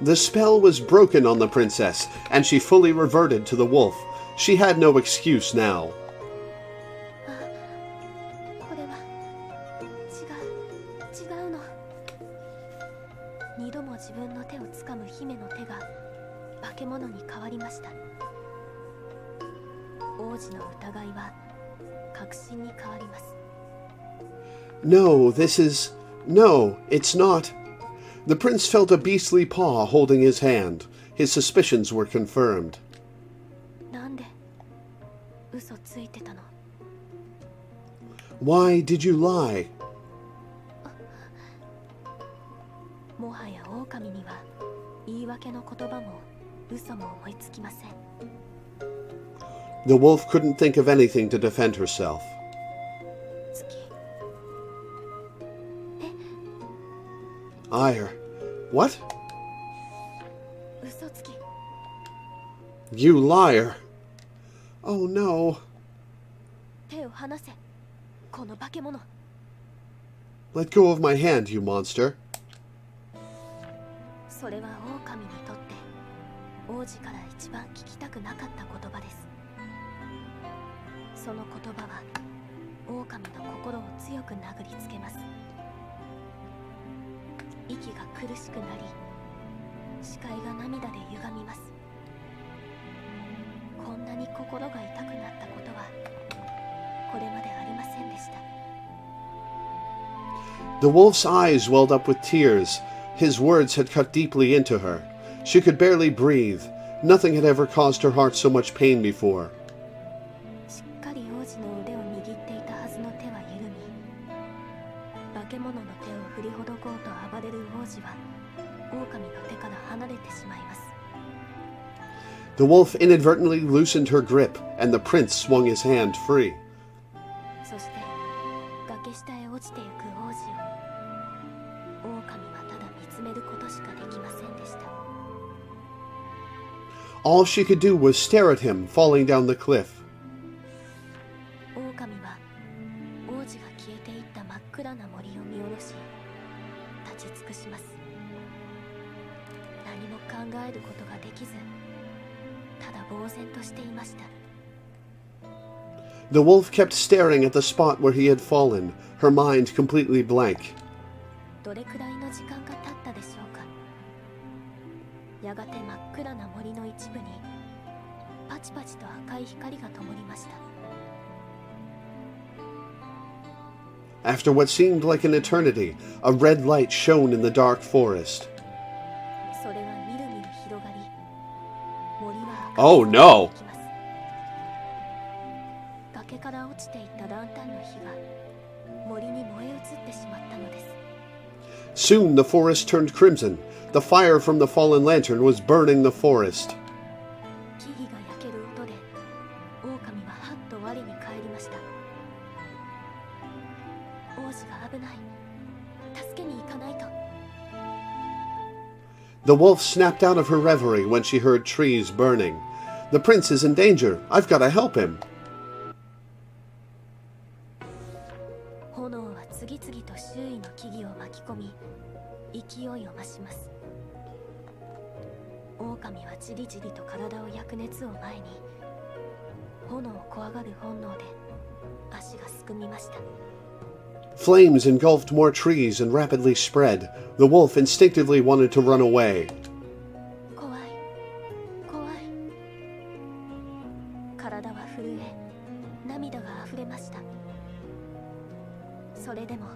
[SPEAKER 2] た。
[SPEAKER 1] The spell was broken on the princess, and she fully reverted to the wolf. She had no excuse now.
[SPEAKER 2] これは違うの。二度も自分の手をつかむ姫の手が化け物に変わりました。王子の疑いは確信に変わります。
[SPEAKER 1] No, it's not. The prince felt a beastly paw holding his hand. His suspicions were confirmed.
[SPEAKER 2] なんで嘘ついてたの。
[SPEAKER 1] Why did you lie?
[SPEAKER 2] もはや狼には言い訳の言葉も嘘も思いつきません。
[SPEAKER 1] The wolf couldn't think of anything to defend herself.
[SPEAKER 2] 月。
[SPEAKER 1] Ire. What?
[SPEAKER 2] 嘘つき。
[SPEAKER 1] You liar. Oh no.
[SPEAKER 2] 手を離せ、この化け物。
[SPEAKER 1] Let go of my hand, you monster.
[SPEAKER 2] それは狼にとって王子から一番聞きたくなかった言葉です。その言葉は狼の心を強く殴りつけます。息が苦しくなり、視界が涙で歪みます。こんなに心が痛くなったことはこれまでありませんでした。
[SPEAKER 1] The wolf's eyes welled up with tears. His words had cut deeply into her. She could barely breathe. Nothing had ever caused her heart so much pain before.
[SPEAKER 2] しっかり王子の腕を握っていたはずの手は緩み、化け物の手を振りほどこうと暴れる王子は狼の手から離れてしまいます。
[SPEAKER 1] The wolf inadvertently loosened her grip, and the prince swung his hand free.
[SPEAKER 2] そして崖下へ落ちてゆく王子を狼はただ見つめることしかできませんでした。
[SPEAKER 1] All she could do was stare at him falling down the cliff.
[SPEAKER 2] 狼は王子が消えていった真っ暗な森を見下ろし立ち尽くします。何も考えることができず、ただ呆然としていました。
[SPEAKER 1] The wolf kept staring at the spot where he had fallen, her mind completely blank.
[SPEAKER 2] どれくらいの時間が経ったでしょうか。やがて真っ暗な森の一部にパチパチと赤い光が灯りました。
[SPEAKER 1] After what seemed like an eternity, a red light shone in the dark forest.
[SPEAKER 2] それはみるみる広がり、森は
[SPEAKER 1] Oh no!
[SPEAKER 2] きます。崖から落ちていったランタンの火が森に燃え移ってしまったのです。
[SPEAKER 1] Soon the forest turned crimson. The fire from the fallen lantern was burning the forest.
[SPEAKER 2] 木々が焼ける音で狼ははっと我に返りました。王子が危ない、助けに行かないと。
[SPEAKER 1] The wolf snapped out of her reverie when she heard trees burning. The prince is in danger. I've got to help him.
[SPEAKER 2] 炎は次々と周囲の木々を巻き込み勢いを増します。狼はじりじりと体を焼く熱を前に炎を怖がる本能で足がすくみました。
[SPEAKER 1] Flames engulfed more trees and rapidly spread. The wolf instinctively wanted to run away.
[SPEAKER 2] 怖い怖い。体は震え涙があふれました。それでも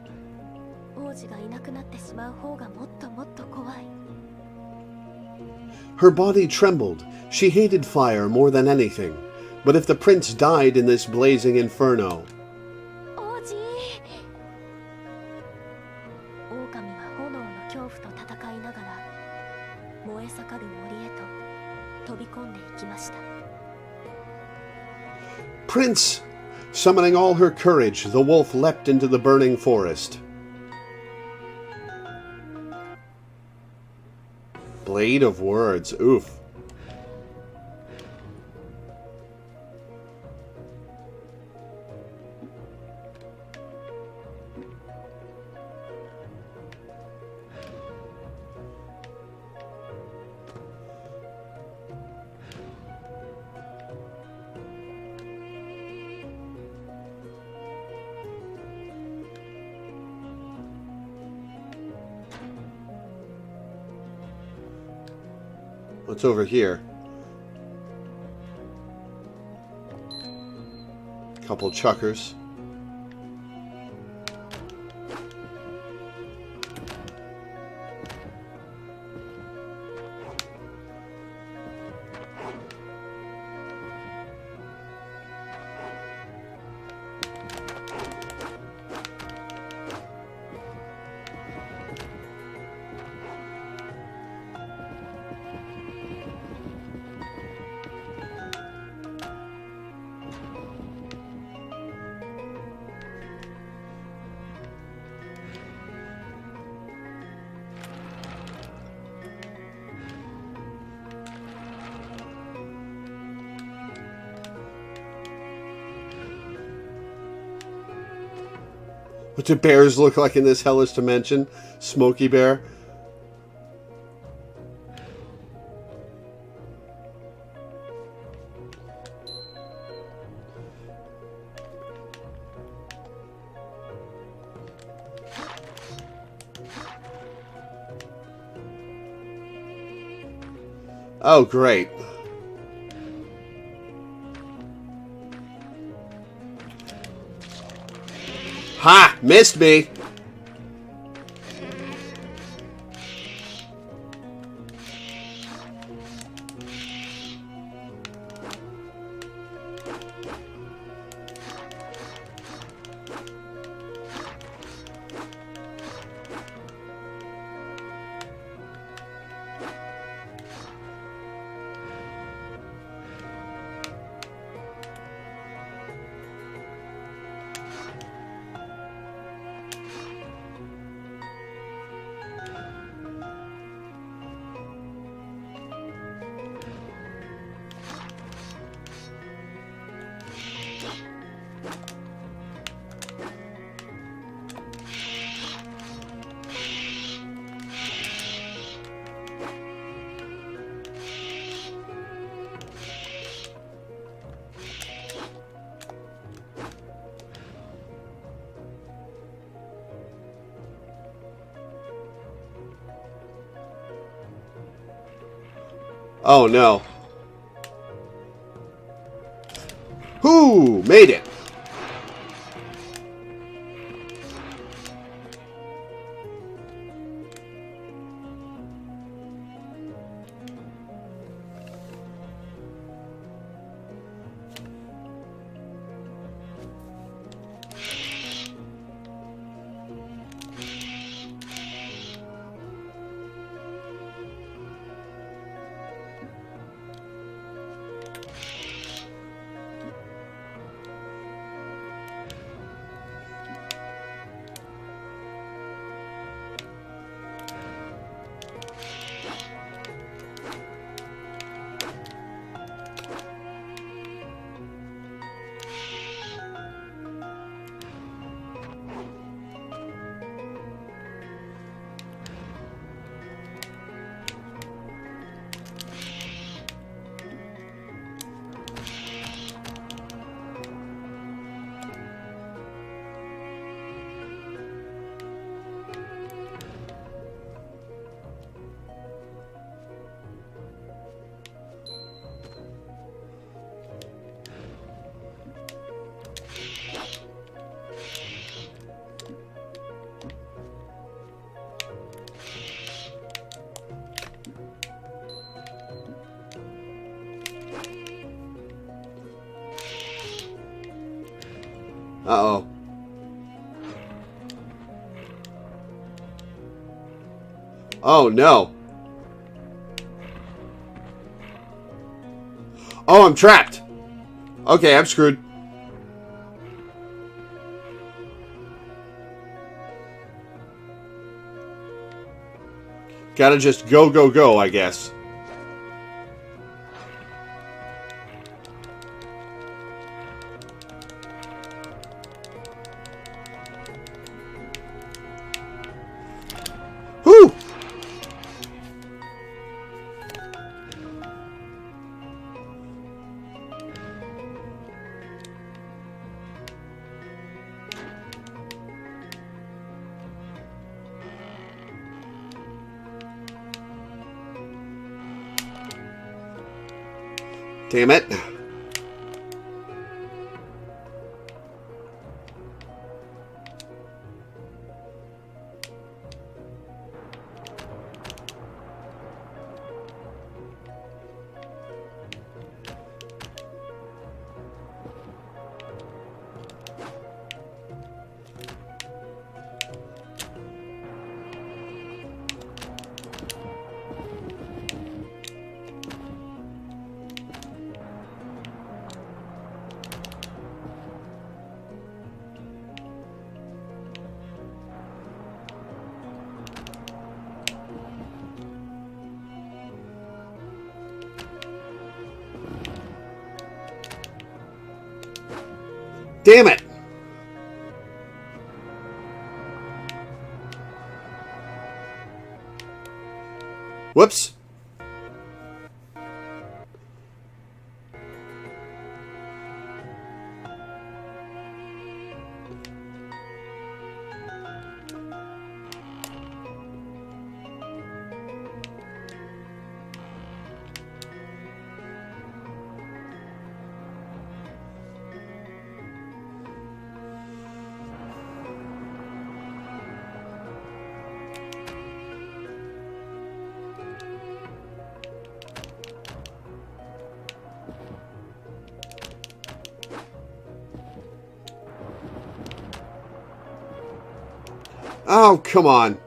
[SPEAKER 2] 王子がいなくなってしまう方がもっともっと怖い。
[SPEAKER 1] Her body trembled. She hated fire more than anything. But if the prince died in this blazing inferno...
[SPEAKER 2] 王子。狼は炎の恐怖と戦いながら燃え盛る森へと飛び込んでいきました。
[SPEAKER 1] Prince! Summoning all her courage, the wolf leapt into the burning forest. Blade of words. Oof. What's over here? Couple chuckers. What do bears look like in this hellish dimension? Smokey bear? Oh, great. Ha! Missed me! Oh, no. Whoo! Made it! Uh-oh. Oh, no. Oh, I'm trapped. Okay, I'm screwed. Gotta just go, go, go, I guess. Whew! Damn it. Damn it! Whoops. Oh, come on.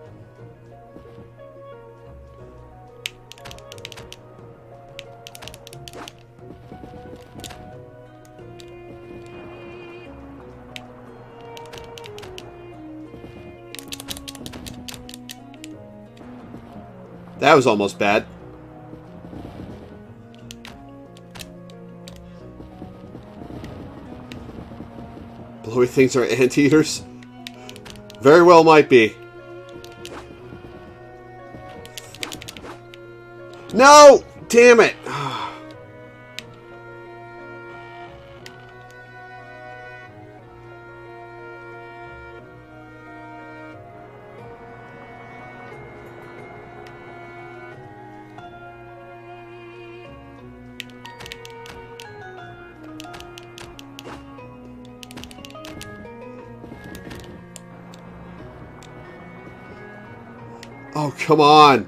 [SPEAKER 1] That was almost bad. Blowy things are anteaters? Very well might be. No! Damn it! Oh, come on.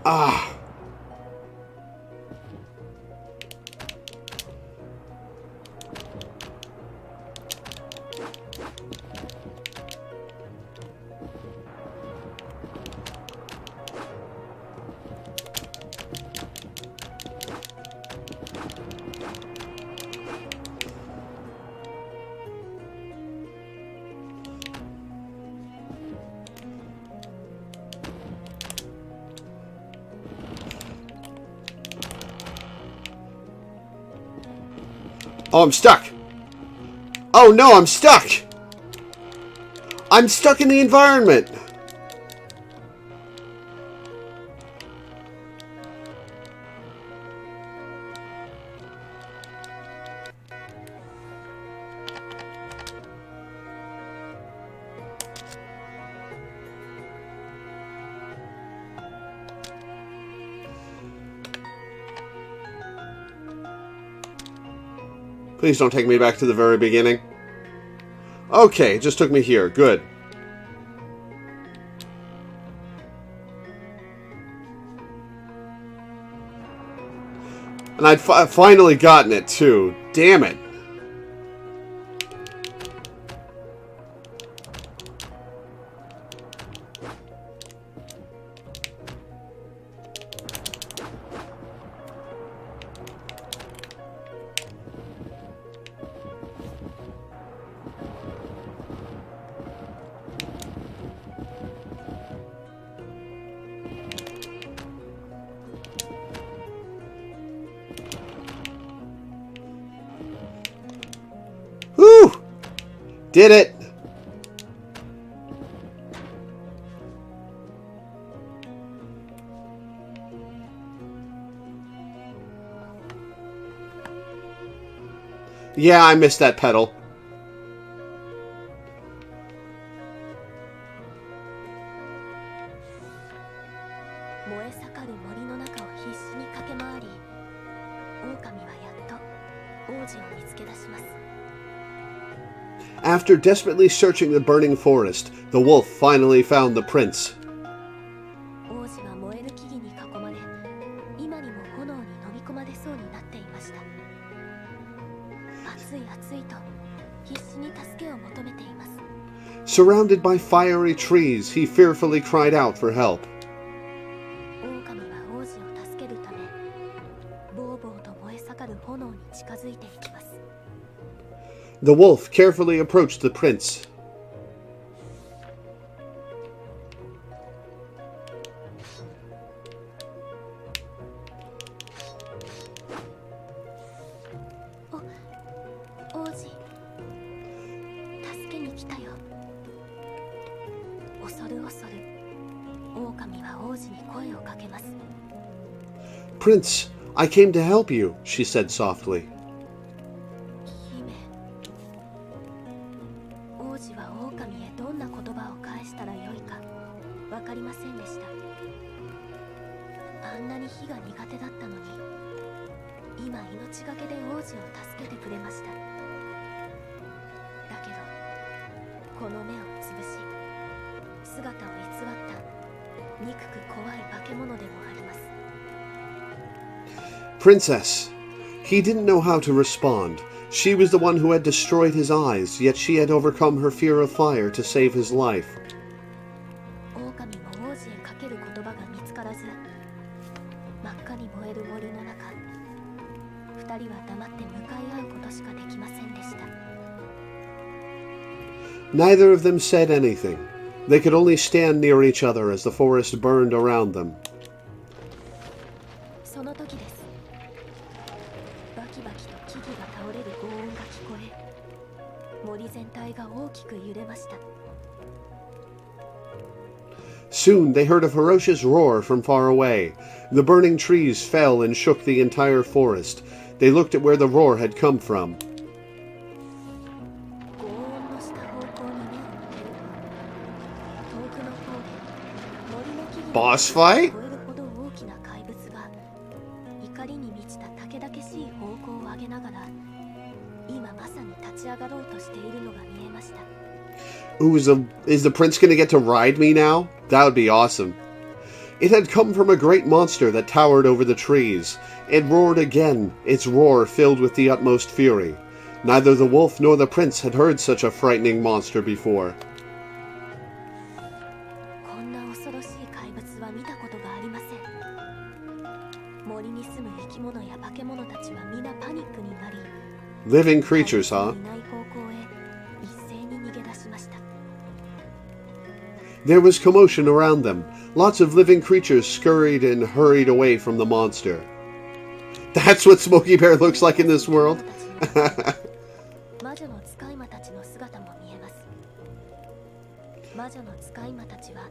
[SPEAKER 1] Ah. Oh, I'm stuck. Oh no, I'm stuck. I'm stuck in the environment. Please don't take me back to the very beginning. Okay, it just took me here. Good. And I'd finally gotten it, too. Damn it. Whew! Did it! Yeah, I missed that pedal. After desperately searching the burning forest, the wolf finally found the prince. Surrounded by fiery trees, he fearfully cried out for help. The wolf carefully approached the prince. Prince, I came to help you, she said softly. Princess, he didn't know how to respond. She was the one who had destroyed his eyes, yet she had overcome her fear of fire to save his life. Neither of them said anything. They could only stand near each other as the forest burned around them. Soon they heard a ferocious roar from far away. The burning trees fell and shook the entire forest. They looked at where the roar had come from. Boss fight?
[SPEAKER 2] ながら今まさに立ち上がろうとしているのが見えました。
[SPEAKER 1] Ooh, is the prince going to get to ride me now? That would be awesome. It had come from a great monster that towered over the trees. It roared again, its roar filled with the utmost fury. Neither the wolf nor the prince had heard such a frightening monster before.
[SPEAKER 2] こんな恐ろしい怪物は見たことがありません。森に住む生き物や化け物たちは皆パニックになり、
[SPEAKER 1] Living creatures, huh?
[SPEAKER 2] いない方向へ一斉に逃げ出しました。
[SPEAKER 1] There was commotion around them. Lots of living creatures scurried and hurried away from the monster. That's what Smokey Bear looks like in this world.
[SPEAKER 2] 魔女の使い魔たちの姿も見えます。魔女の使い魔たちは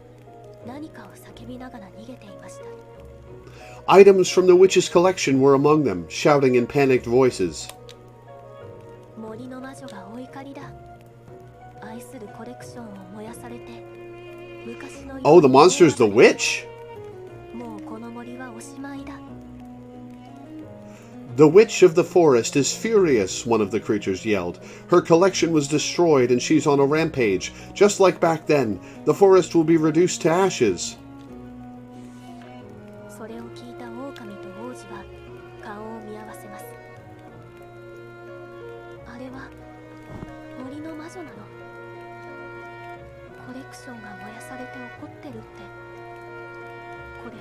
[SPEAKER 2] 何かを叫びながら逃げていました。
[SPEAKER 1] Items from the witch's collection were among them, shouting in panicked voices.
[SPEAKER 2] 森の魔女がお怒りだ。愛するコレクションを燃やされて、昔の
[SPEAKER 1] Oh, the monster's the witch?
[SPEAKER 2] もうこの森はおしまいだ。
[SPEAKER 1] The witch of the forest is furious, one of the creatures yelled. Her collection was destroyed and she's on a rampage. Just like back then, the forest will be reduced to ashes.
[SPEAKER 2] それを聞いた狼と王子は顔を見合わせます。あれは森の魔女なの。コレクションが燃やされて怒ってるって、これ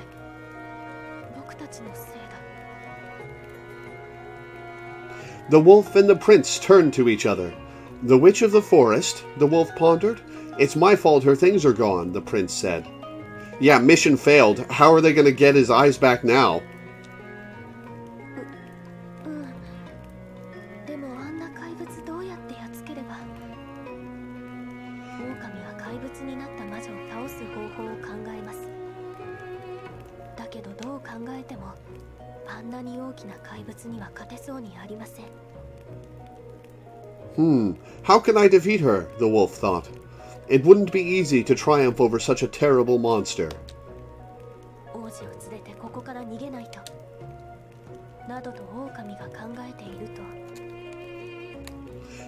[SPEAKER 2] 僕たちのせいだ。
[SPEAKER 1] The wolf and the prince turned to each other. The witch of the forest, the wolf pondered. It's my fault her things are gone, the prince said. Yeah, mission failed. How are they going to get his eyes back now?
[SPEAKER 2] でもあんな怪物どうやってやっつければ。狼は怪物になった魔女を倒す方法を考えます。だけどどう考えてもあんなに大きな怪物には勝てそうにありません。
[SPEAKER 1] How can I defeat her? The wolf thought. It wouldn't be easy to triumph over such a terrible monster.
[SPEAKER 2] 王子を連れてここから逃げないと。などと狼が考えていると。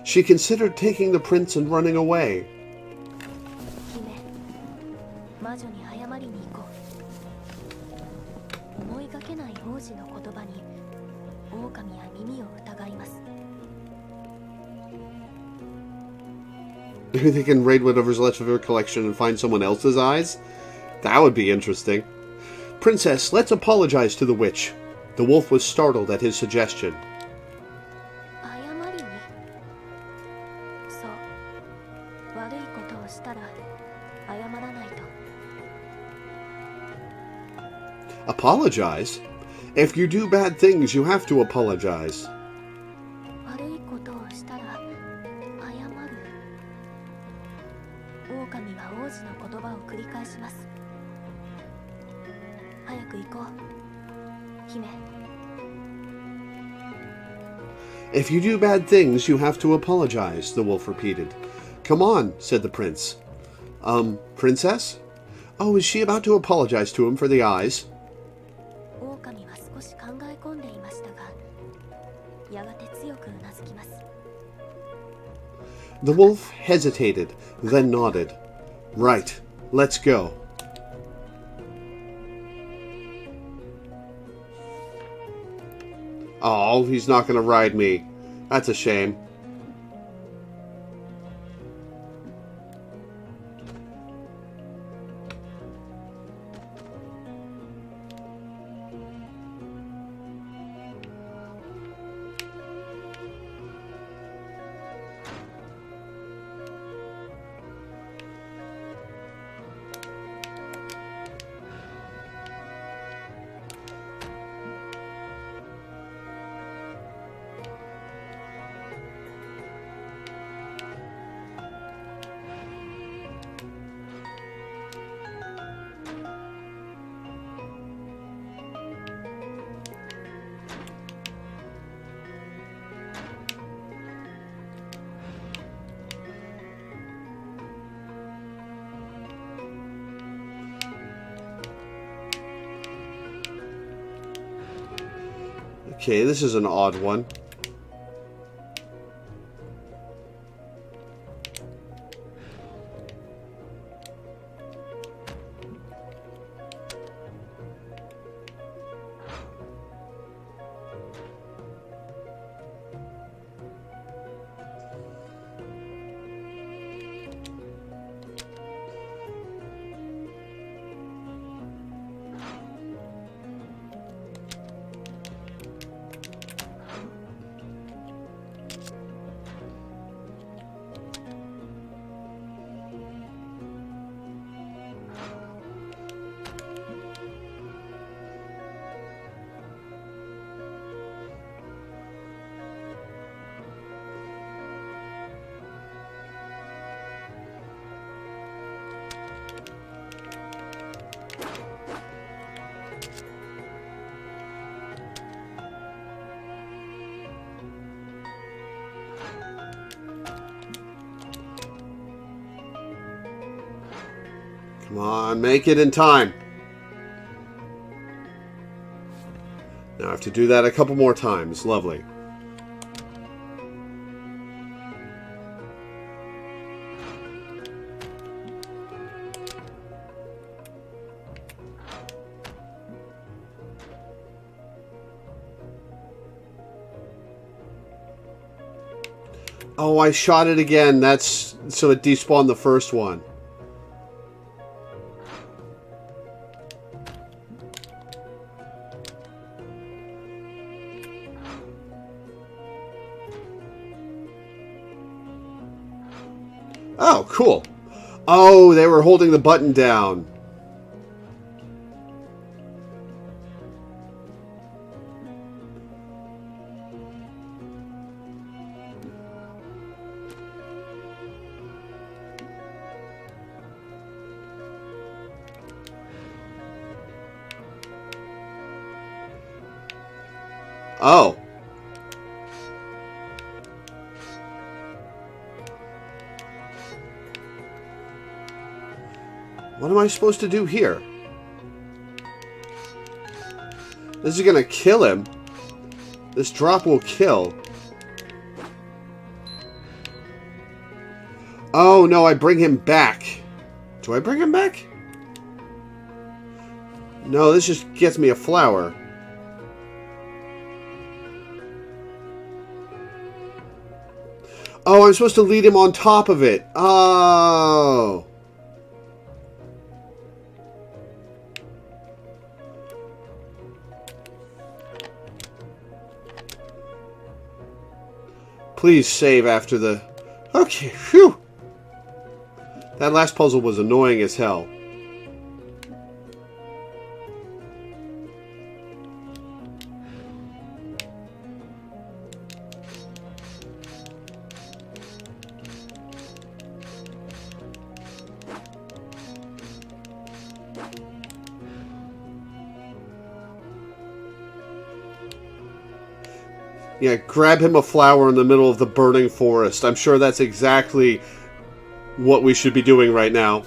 [SPEAKER 1] She considered taking the prince and running away.
[SPEAKER 2] 姫、魔女に謝りに行こう。思いがけない王子の言葉に狼は耳を疑います。
[SPEAKER 1] They can raid whatever's left of her collection and find someone else's eyes? That would be interesting. Princess, let's apologize to the witch. The wolf was startled at his suggestion.
[SPEAKER 2] 謝りに。そう、悪いことをしたら謝らないと。
[SPEAKER 1] Apologize? If you do bad things, you have to apologize.
[SPEAKER 2] 悪いことをしたら謝る。狼は王子の言葉を繰り返します。早く行こう、姫。
[SPEAKER 1] If you do bad things, you have to apologize, the wolf repeated. Come on, said the prince. Princess? Oh, is she about to apologize to him for the eyes?
[SPEAKER 2] 狼は少し考え込んでいましたが、やがて強くうなずきます。
[SPEAKER 1] The wolf hesitated, then nodded. Right, let's go. Oh, he's not going to ride me. That's a shame. Okay, this is an odd one. Come on, make it in time. Now I have to do that a couple more times. Lovely. Oh, I shot it again. That's so it despawned the first one. Oh, cool. Oh, they were holding the button down. Oh. What am I supposed to do here? This is gonna kill him. This drop will kill. Oh no, I bring him back. Do I bring him back? No, this just gets me a flower. Oh, I'm supposed to lead him on top of it. Oh. Please save after the... Okay, phew. That last puzzle was annoying as hell. Yeah, grab him a flower in the middle of the burning forest. I'm sure that's exactly what we should be doing right now.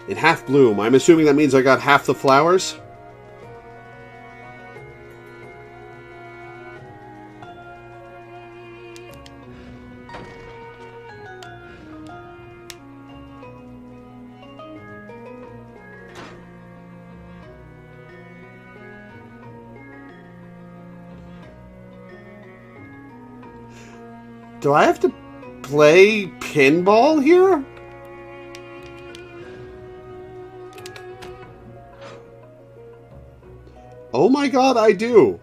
[SPEAKER 1] In half bloom. I'm assuming that means I got half the flowers? Do I have to play pinball here? Oh my god, I do.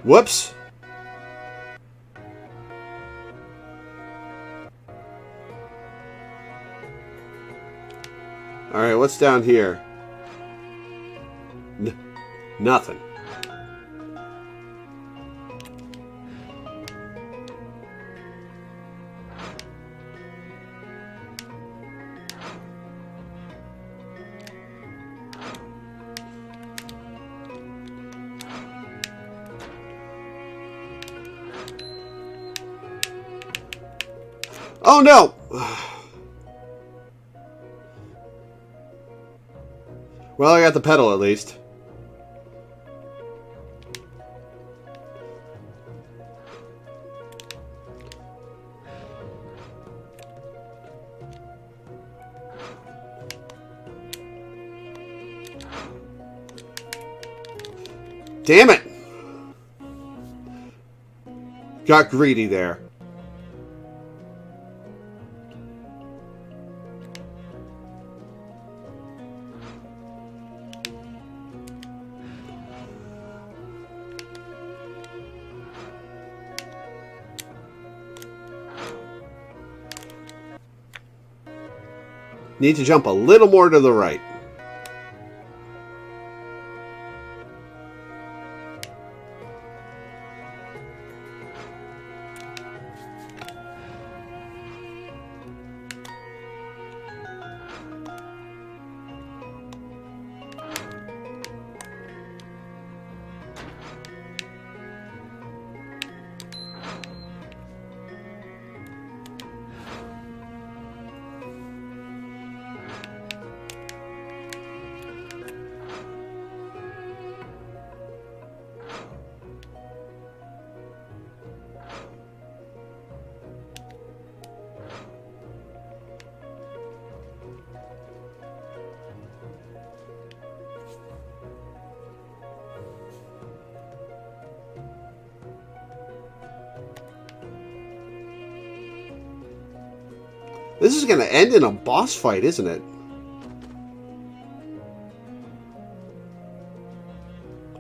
[SPEAKER 1] Whoops. Alright, what's down here? Nothing. Oh no! Well, I got the pedal at least. Damn it! Got greedy there. Need to jump a little more to the right. This is going to end in a boss fight, isn't it?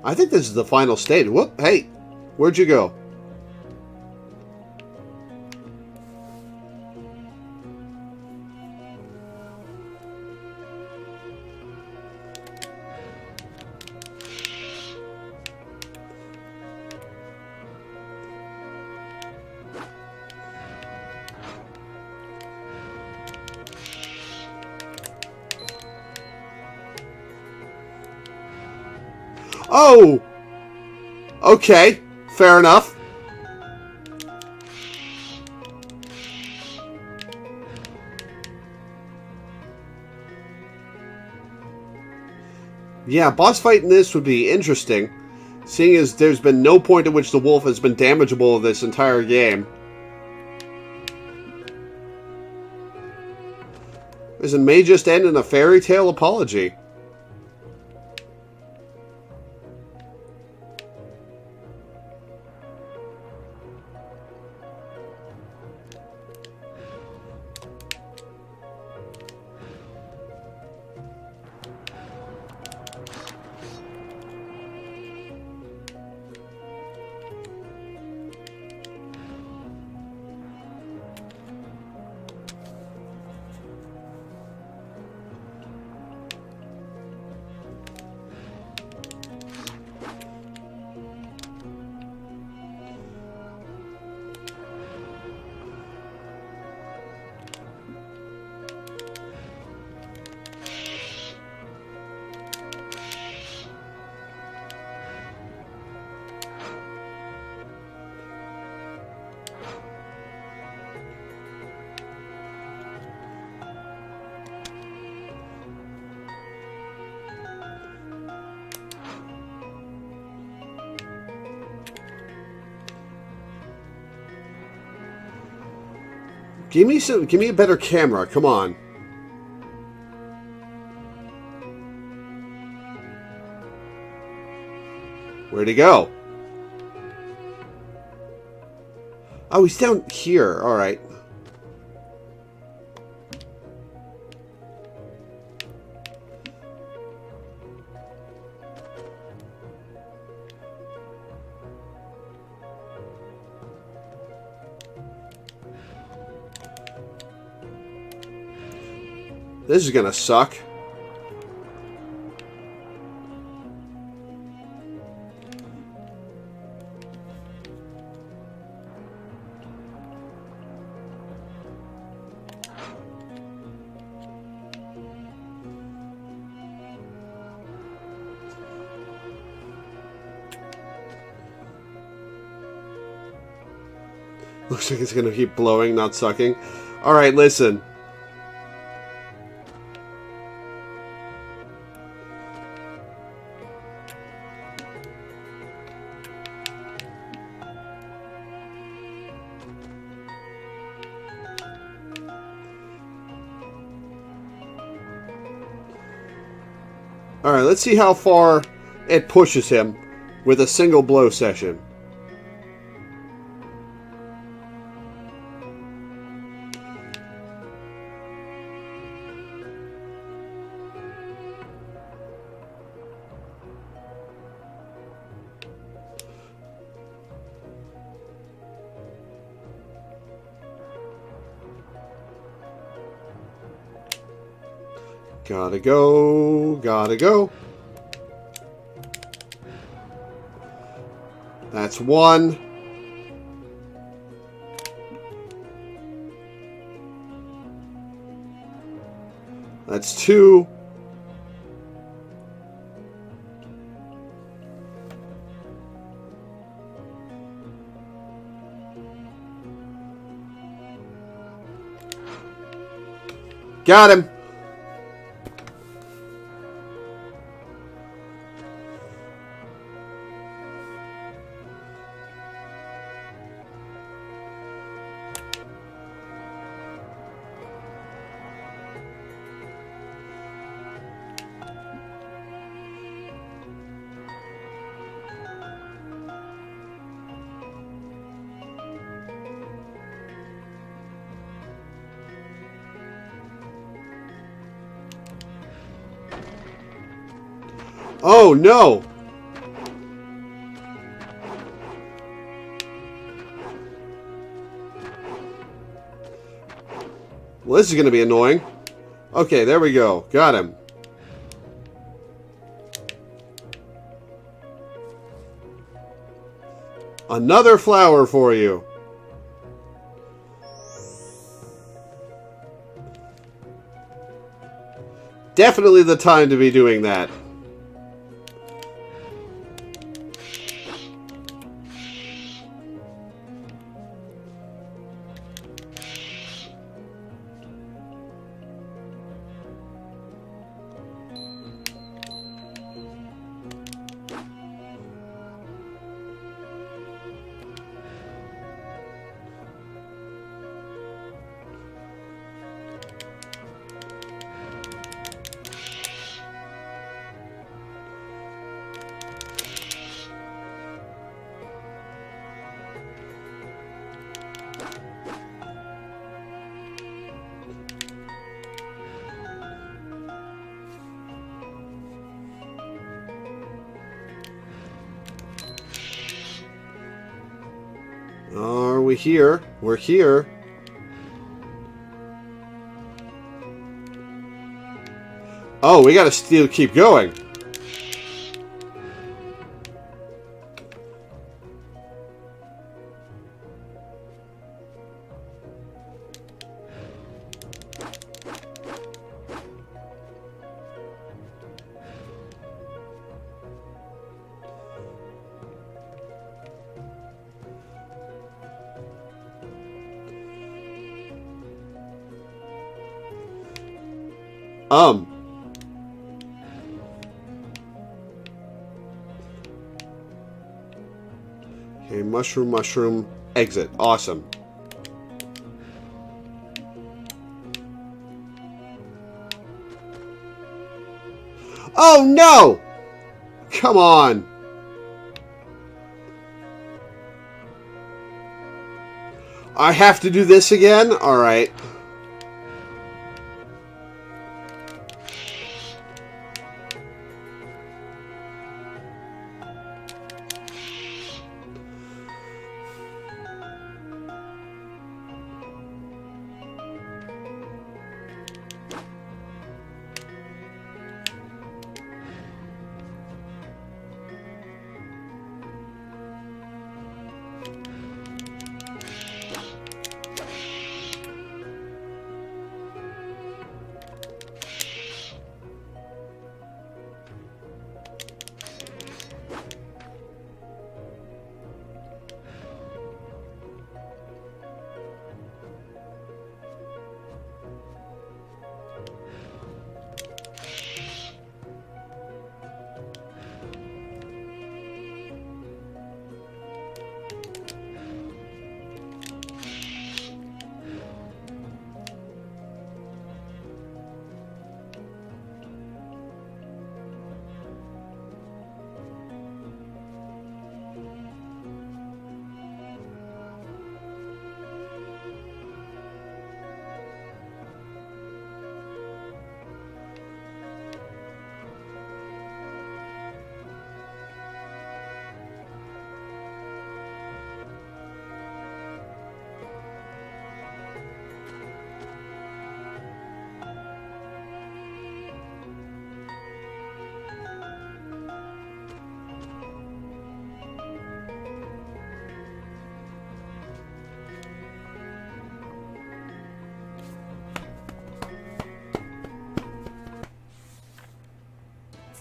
[SPEAKER 1] I think this is the final stage. Whoop, hey, where'd you go? Oh! Okay, fair enough. Yeah, boss fight in this would be interesting, seeing as there's been no point at which the wolf has been damageable this entire game. This may just end in a fairy tale apology. Give me a better camera, come on. Where'd he go? Oh, he's down here, alright. This is gonna suck. Looks like it's gonna keep blowing, not sucking. Alright, listen. Alright, let's see how far it pushes him with a single blow session. Gotta go. Gotta go. That's one. That's two. Got him. Oh, no! Well, this is going to be annoying. Okay, there we go. Got him. Another flower for you. Definitely the time to be doing that. Are we here? We're here. Oh, we gotta still keep going. Okay, mushroom, exit. Awesome. Oh, no! Come on. I have to do this again? Alright.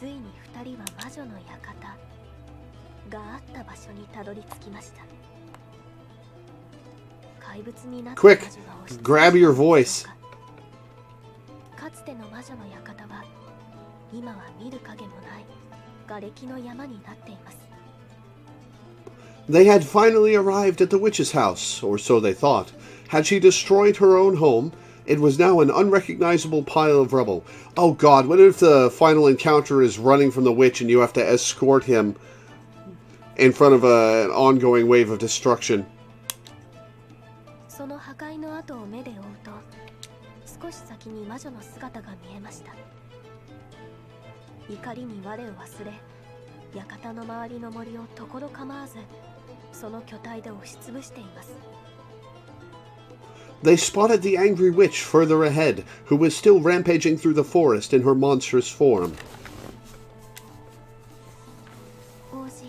[SPEAKER 2] ついに二人は魔女の館があった場所にたどり着きました。怪物になった魔女
[SPEAKER 1] Quick,
[SPEAKER 2] が押しつけ
[SPEAKER 1] grab your voice.
[SPEAKER 2] かつての魔女の館は今は見る影もない瓦礫の山になっています。
[SPEAKER 1] They had finally arrived at the witch's house, or so they thought. Had she destroyed her own home, it was now an unrecognizable pile of rubble. Oh god, what if the final encounter is running from the witch and you have to escort him in front of an ongoing wave of destruction?
[SPEAKER 2] その破壊の跡を目で追うと少し先に魔女の姿が見えました。怒りに我を忘れ、館の周りの森をところ構わずその巨体で押しつぶしています。
[SPEAKER 1] They spotted the angry witch further ahead, who was still rampaging through the forest in her monstrous form.
[SPEAKER 2] 王子、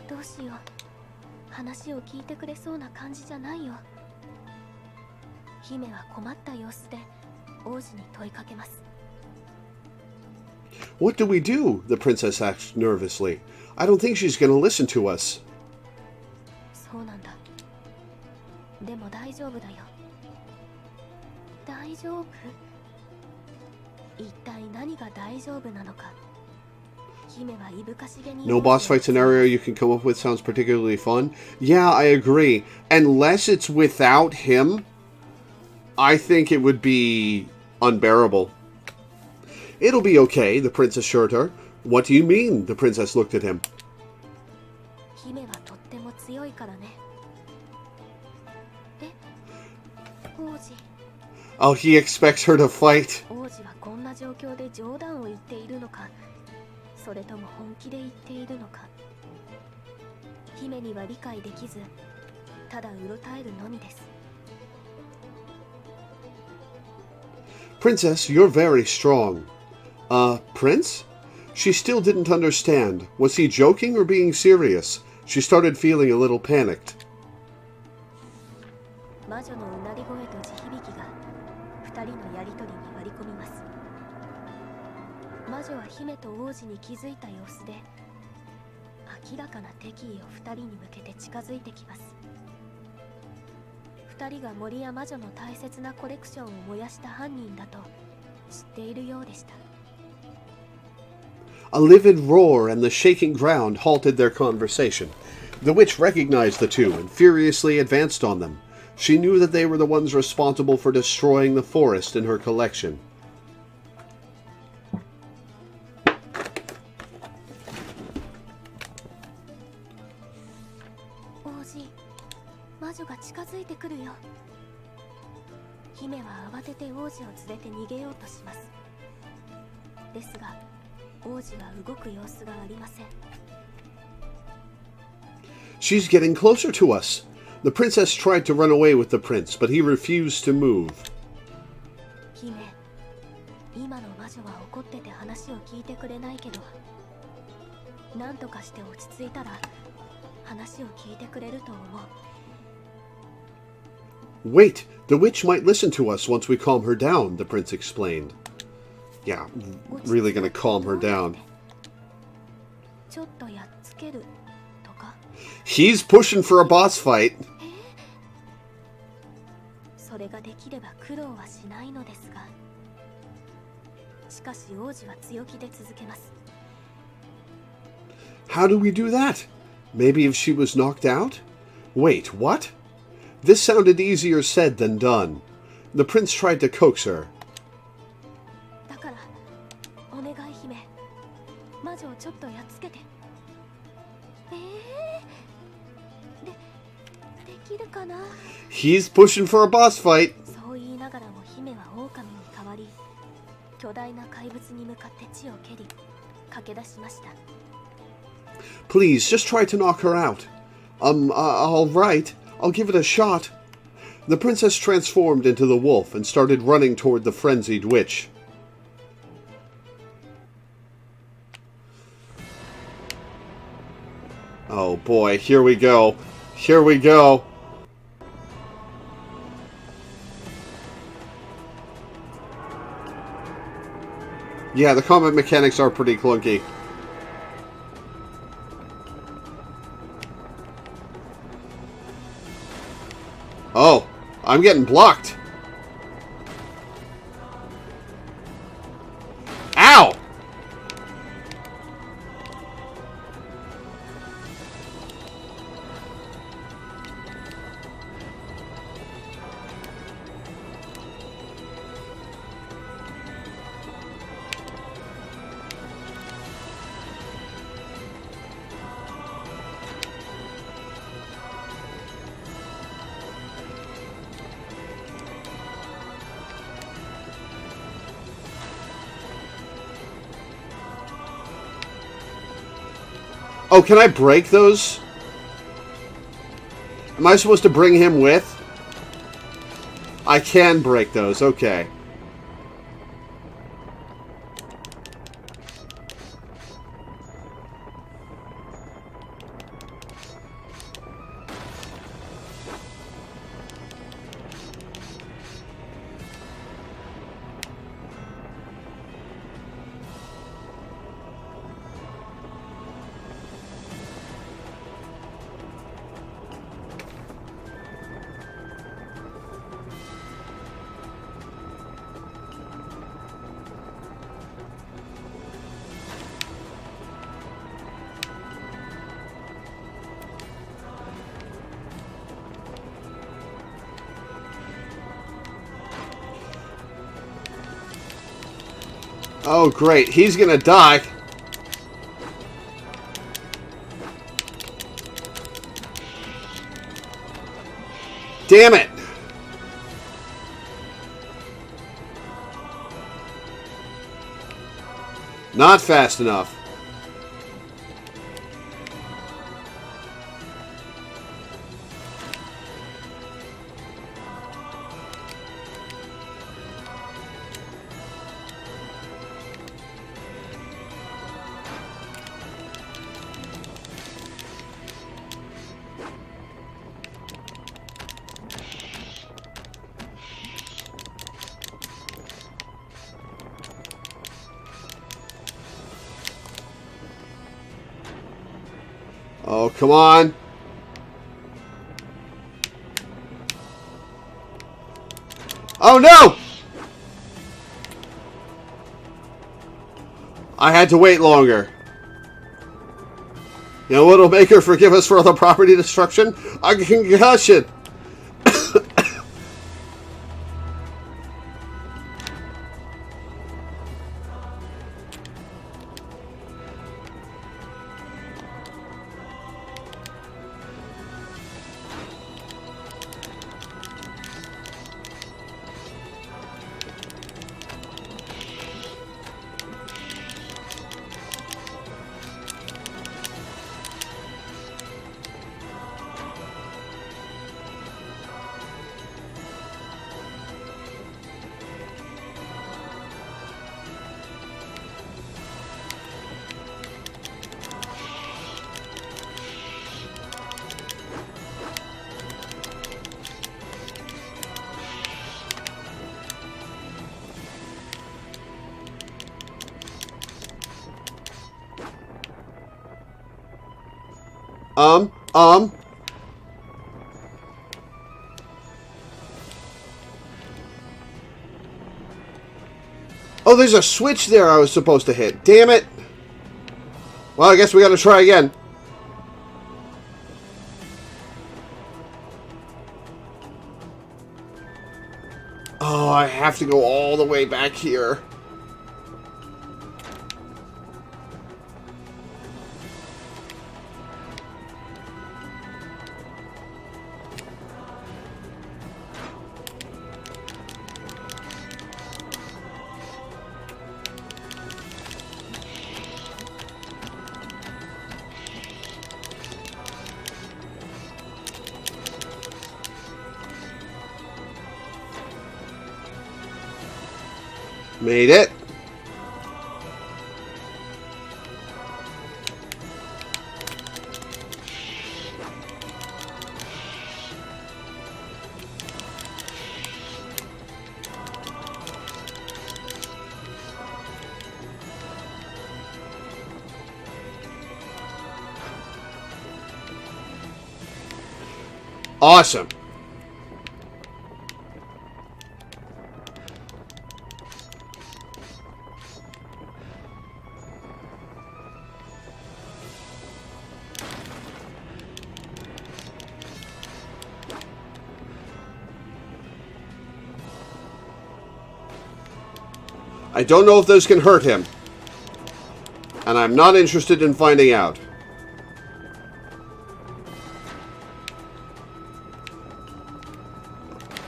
[SPEAKER 2] どうしよう。話を聞いてくれそうな感じじゃないよ。姫は困った様子で王子に問いかけます。
[SPEAKER 1] What do we do? The princess asked nervously. I don't think she's going to listen to us.
[SPEAKER 2] そうなんだ。でも大丈夫だよ。大丈夫？一体何が大丈夫なのか。姫はいぶかしげに
[SPEAKER 1] No boss fight scenario you can come up with sounds particularly fun. Yeah, I agree. Unless it's without him, I think it would be unbearable. It'll be okay, the prince assured her. What do you mean? The princess looked at him.
[SPEAKER 2] 姫はとっても強いからね。え、王子。
[SPEAKER 1] Oh, he expects her to fight.
[SPEAKER 2] 王子はこんな状況で冗談を言っているのか、それとも本気で言っているのか。姫には理解できず、ただうろたえるのみです。
[SPEAKER 1] Princess, you're very strong. Prince? She still didn't understand. Was he joking or being serious? She started feeling a little panicked.
[SPEAKER 2] 魔女のうなり声と地響きが二人のやりとりに割り込みます。魔女は姫と王子に気づいた様子で明らかな敵意を二人に向けて近づいてきます。二人が森や魔女の大切なコレクションを燃やした犯人だと知っているようでした。
[SPEAKER 1] A livid roar and the shaking ground halted their conversation. The witch recognized the two and furiously advanced on them. She knew that they were the ones responsible for destroying the forest in her collection.
[SPEAKER 2] 王子、魔女が近づいてくるよ。姫は慌てて王子を連れて逃げようとします。ですが、王子は動く様子がありません。
[SPEAKER 1] She's getting closer to us. The princess tried to run away with the prince, but he refused to move.
[SPEAKER 2] 姫、今の魔女は怒ってて話を聞いてくれないけど、なんとかして落ち着いたら話を聞いてくれると思う。
[SPEAKER 1] Wait, the witch might listen to us once we calm her down, the prince explained. Yeah, really gonna calm her down.
[SPEAKER 2] ちょっとやっつけるとか。
[SPEAKER 1] He's pushing for a boss fight.
[SPEAKER 2] それができれば苦労はしないのですが、しかし王子は強気で続けます。
[SPEAKER 1] How do we do that? Maybe if she was knocked out? Wait, what? This sounded easier said than done. The prince tried to coax her.
[SPEAKER 2] だからお願い姫、魔女をちょっとやっつけて。できるかな。
[SPEAKER 1] He's pushing for a boss fight.
[SPEAKER 2] そう言いながらも姫は狼に変わり、巨大な怪物に向かって地を蹴り、駆け出しました。
[SPEAKER 1] Please, just try to knock her out. All right. I'll give it a shot. The princess transformed into the wolf and started running toward the frenzied witch. Oh boy, here we go. Here we go. Yeah, the combat mechanics are pretty clunky. Oh, I'm getting blocked. Ow! Oh, can I break those? Am I supposed to bring him with? I can break those, okay. Oh, great. He's gonna die. Damn it! Not fast enough. Oh, come on. Oh, no! I had to wait longer. You know what'll make her forgive us for all the property destruction? A concussion! Oh, there's a switch there I was supposed to hit. Damn it. Well, I guess we gotta try again. Oh, I have to go all the way back here. Made it. Awesome. I don't know if those can hurt him. And I'm not interested in finding out.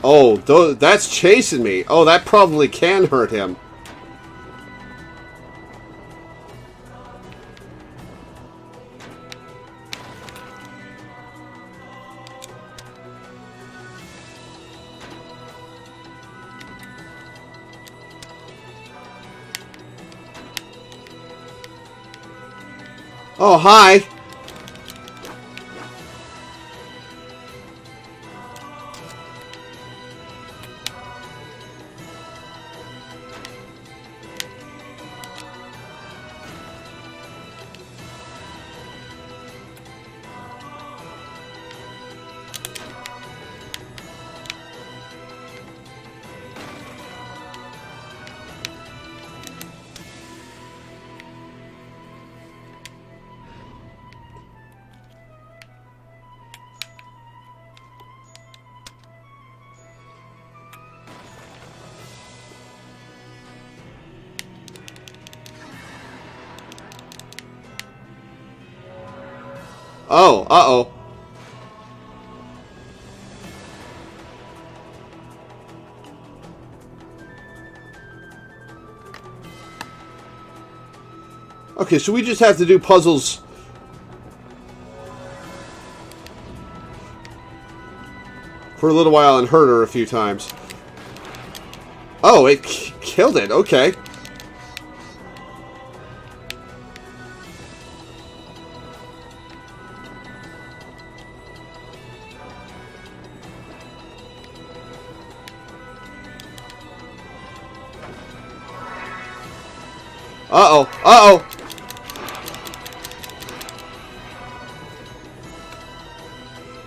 [SPEAKER 1] Oh, that's chasing me. Oh, that probably can hurt him. Oh, hi. Oh, uh-oh. Okay, so we just have to do puzzles for a little while and hurt her a few times. Oh, it killed it. Okay. Uh-oh. Uh-oh.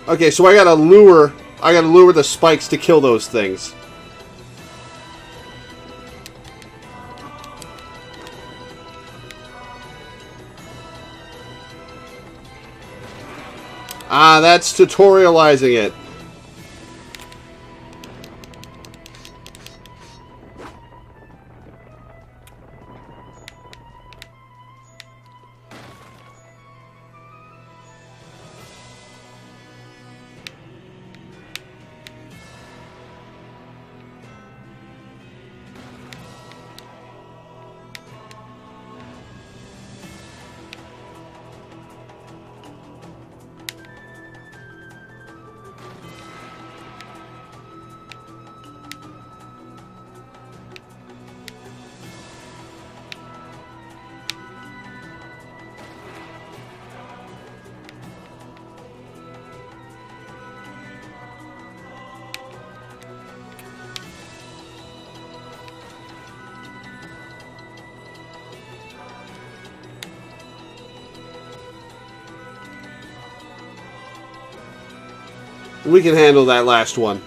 [SPEAKER 1] Okay, so I gotta lure the spikes to kill those things. Ah, that's tutorializing it. We can handle that last one.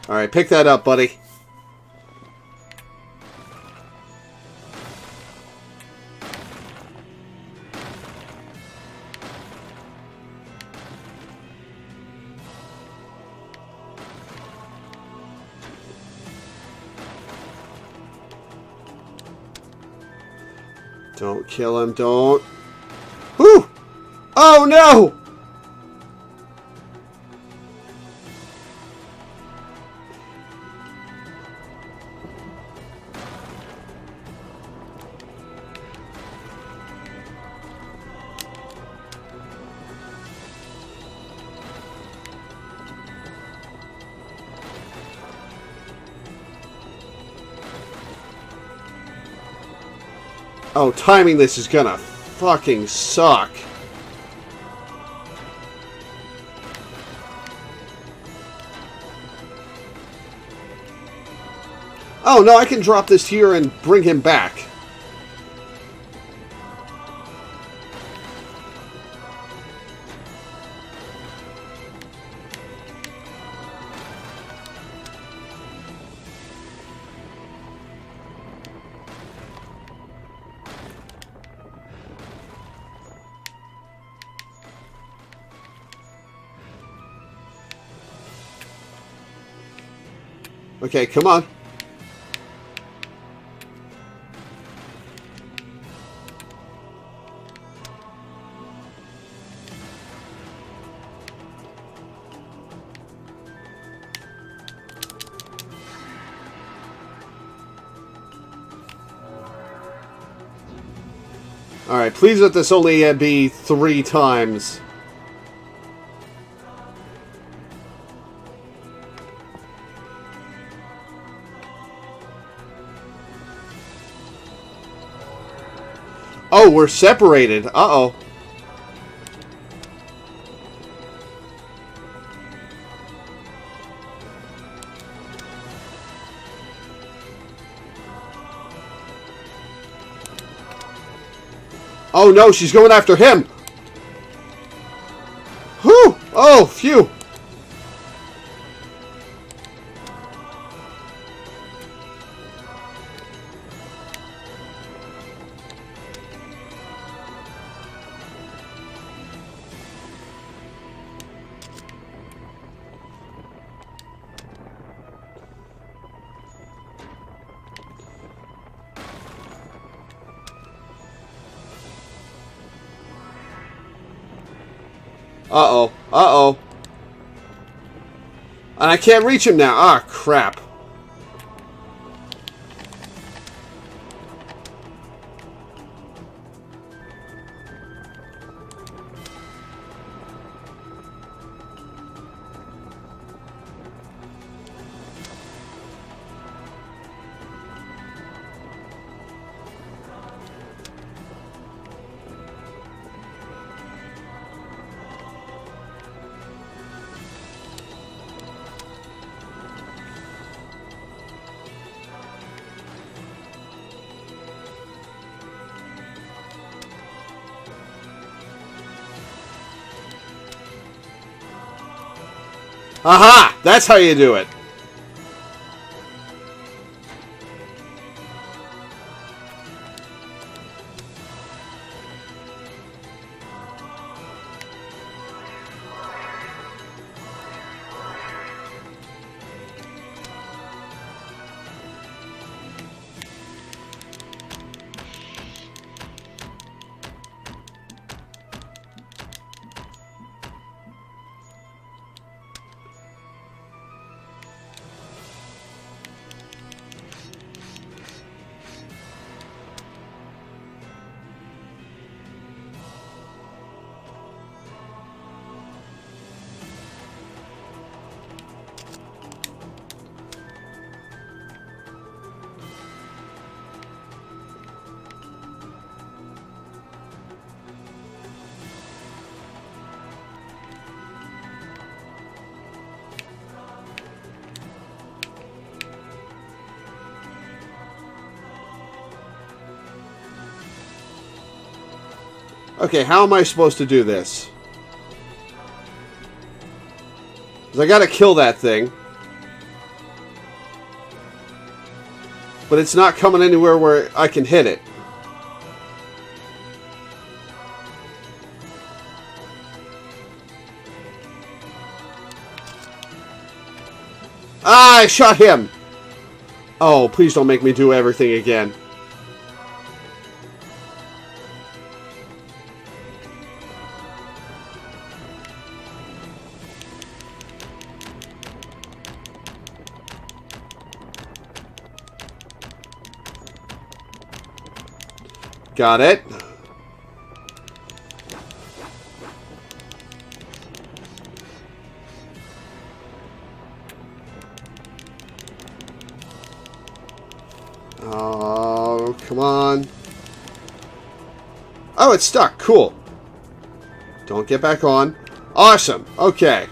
[SPEAKER 1] Alright, pick that up, buddy. Don't kill him, don't. Whew! Oh no! Oh, timing this is gonna fucking suck. Oh, no, I can drop this here and bring him back. Okay, come on. Alright, please let this only be 3 times. Oh, we're separated. Uh-oh. Oh no, she's going after him! Whew! Oh, phew! Uh-oh. Uh-oh. And I can't reach him now. Ah, crap. Aha! That's how you do it. Okay, how am I supposed to do this? 'Cause I gotta kill that thing. But it's not coming anywhere where I can hit it. Ah, I shot him! Oh, please don't make me do everything again. Got it. Oh, come on. Oh, it's stuck. Cool. Don't get back on. Awesome. Okay.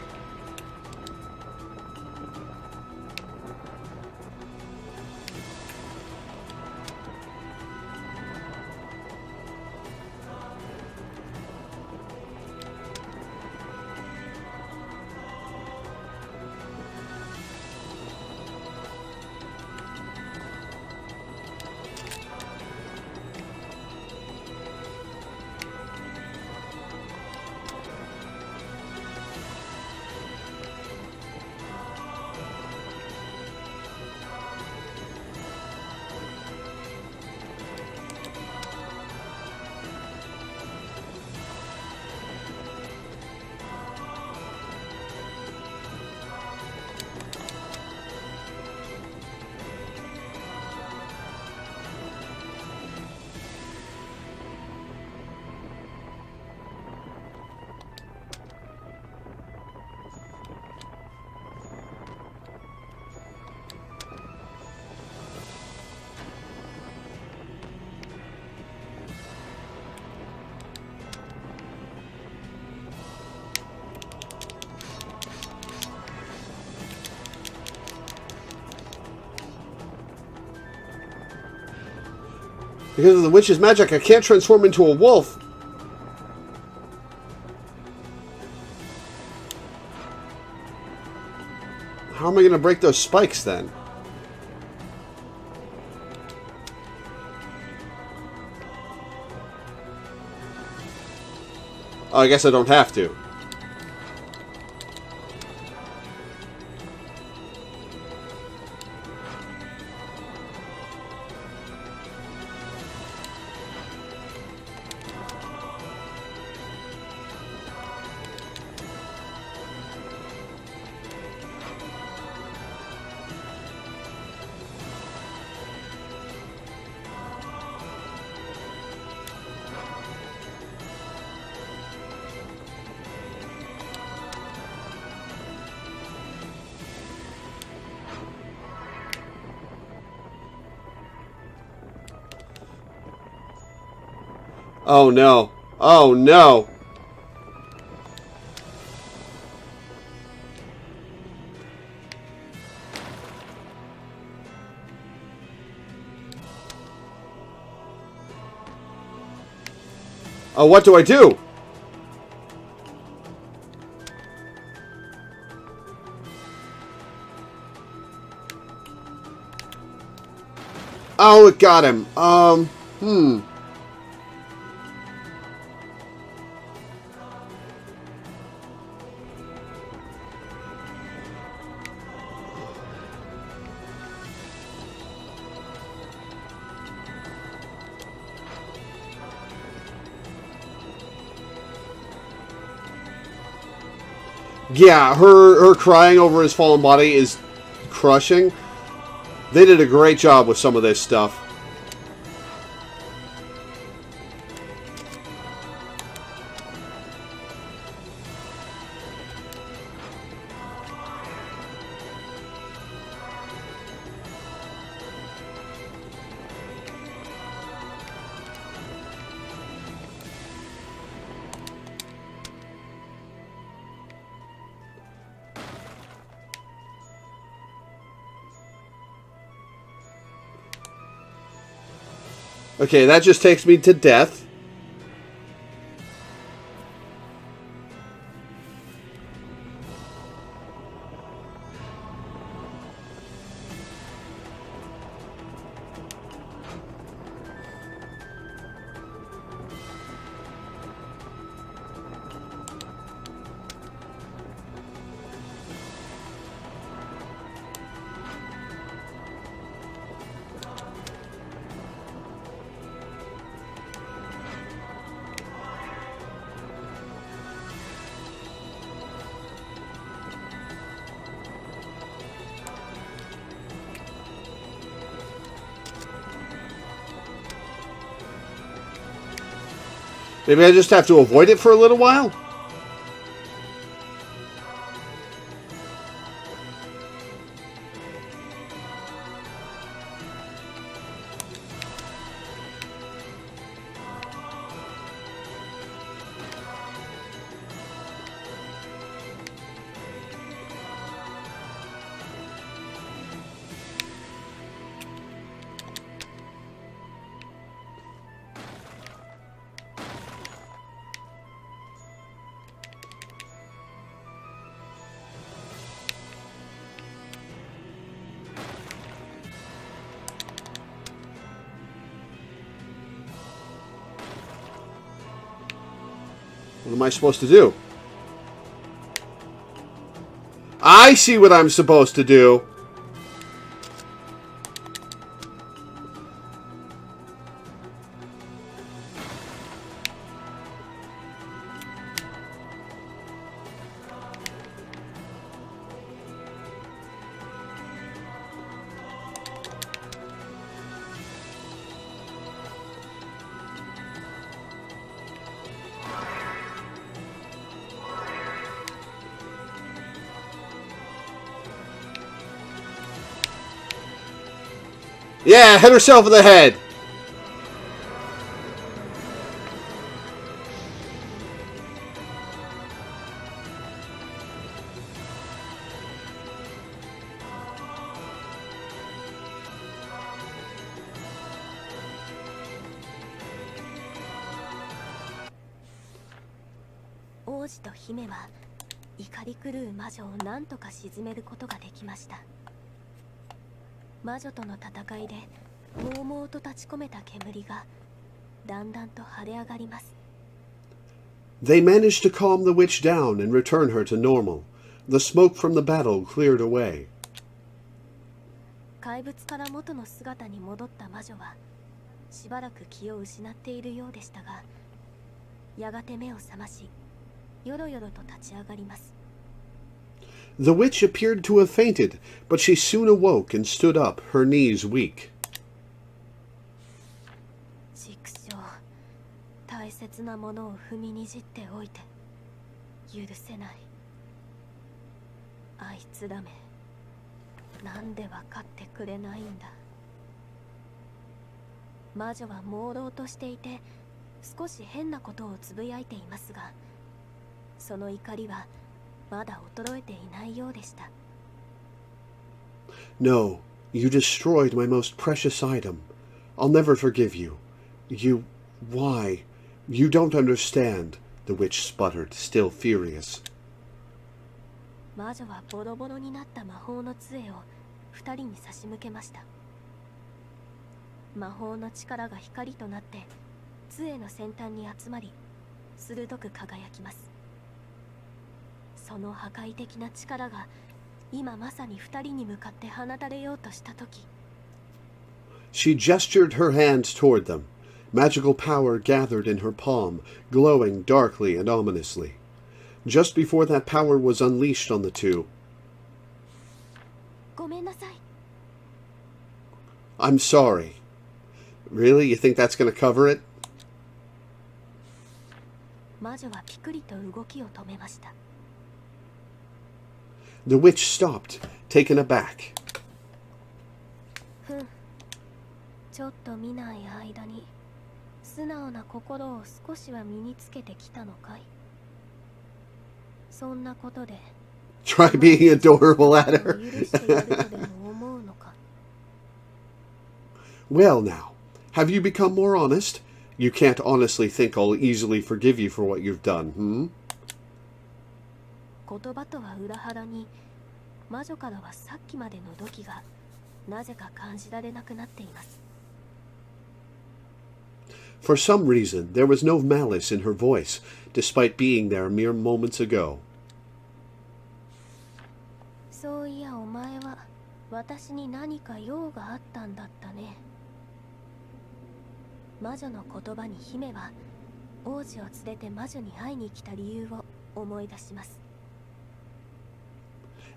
[SPEAKER 1] Because of the witch's magic, I can't transform into a wolf. How am I going to break those spikes then? Oh, I guess I don't have to. Oh no. Oh no. Oh, what do I do? Oh, it got him. Yeah, her crying over his fallen body is crushing. They did a great job with some of this stuff. Okay, that just takes me to death. Maybe I just have to avoid it for a little while? What am I supposed to do? I see what I'm supposed to do. Yeah, hit herself in the head.
[SPEAKER 2] 「王子と姫は怒り狂う魔女を何とか鎮めることができました。魔女との戦いでもうもうと立ち込めた煙がだんだんと晴れ上がります。
[SPEAKER 1] They managed to calm the witch down and return her to normal. The smoke from the battle cleared away.
[SPEAKER 2] 怪物から元の姿に戻った魔女はしばらく気を失っているようでしたが、やがて目を覚ましよろよろと立ち上がります。
[SPEAKER 1] The witch appeared to have fainted, but she soon awoke and stood up, her knees weak.
[SPEAKER 2] 畜生、大切なものを踏みにじっておいて許せない。あいつらめ、なんで分かってくれないんだ。魔女は朦朧としていて少し変なことをつぶやいていますが、その怒りはまだ衰えていないようでした。
[SPEAKER 1] No, you destroyed my most precious item. I'll never forgive you. You... why? You don't understand, the witch sputtered, still furious.
[SPEAKER 2] 魔女はボロボロになった魔法の杖を二人に差し向けました。魔法の力が光となって杖の先端に集まり鋭く輝きます。その破壊的な力が今まさに二人に向かって放たれようとしたとき、
[SPEAKER 1] She gestured her hands toward them. Magical power gathered in her palm, glowing darkly and ominously. Just before that power was unleashed on the two,
[SPEAKER 2] ごめんなさい。
[SPEAKER 1] I'm sorry. Really? You think that's going to cover it?
[SPEAKER 2] 魔女はピクリと動きを止めました。
[SPEAKER 1] The witch stopped, taken aback.
[SPEAKER 2] ふん、ちょっと見ない間に素直な心を少しは身につけてきたのかい。そんなことで
[SPEAKER 1] Try being adorable at
[SPEAKER 2] 許
[SPEAKER 1] her.
[SPEAKER 2] してやるとでも思うのか。
[SPEAKER 1] Well now, have you become more honest? You can't honestly think I'll easily forgive you for what you've done, hmm?
[SPEAKER 2] 言葉とは裏腹に魔女からはさっきまでの怒気がなぜか感じられなくなっています。
[SPEAKER 1] For some reason, there was no malice in her voice, despite being there mere moments ago.
[SPEAKER 2] そういやお前は私に何か用があったんだったね。魔女の言葉に姫は王子を連れて魔女に会いに来た理由を思い出します。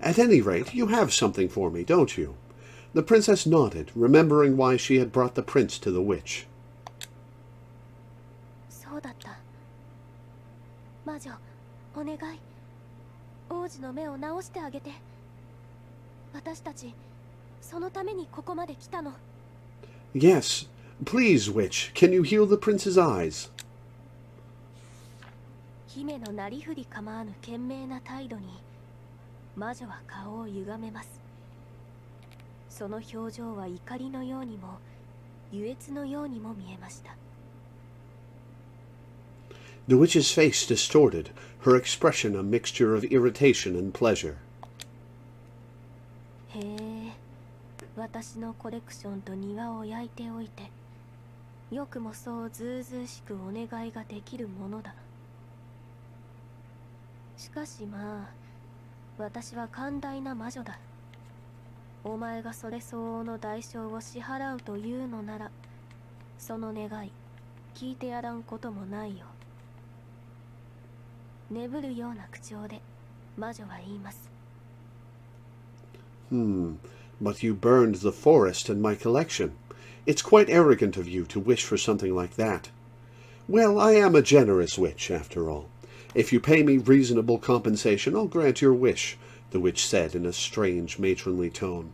[SPEAKER 1] At any rate, you have something for me, don't you? The princess nodded, remembering why she had brought the prince to the witch.
[SPEAKER 2] そうだった。魔女、お願い。王子の目を直してあげて。私たち、そのためにここまで来たの。
[SPEAKER 1] Yes, please, witch, can you heal the prince's eyes?
[SPEAKER 2] 姫のなりふり構わぬ懸命な態度に魔女は顔を歪めます。その表情は怒りのようにも愉悦のようにも見えました。
[SPEAKER 1] The witch's face distorted, her expression a mixture of irritation and pleasure.
[SPEAKER 2] へえ、私のコレクションと庭を焼いておいてよくもそうずうずうしくお願いができるものだ。かしまあ、私は寛大な魔女だ。お前がそれ相応の代償を支払うというのなら、その願い聞いてやらんこともないよ。眠るような口調で魔女は言います。
[SPEAKER 1] But you burned the forest and my collection. It's quite arrogant of you to wish for something like that. Well, I am a generous witch, after all. If you pay me reasonable compensation, I'll grant your wish, the witch said in a strange matronly tone.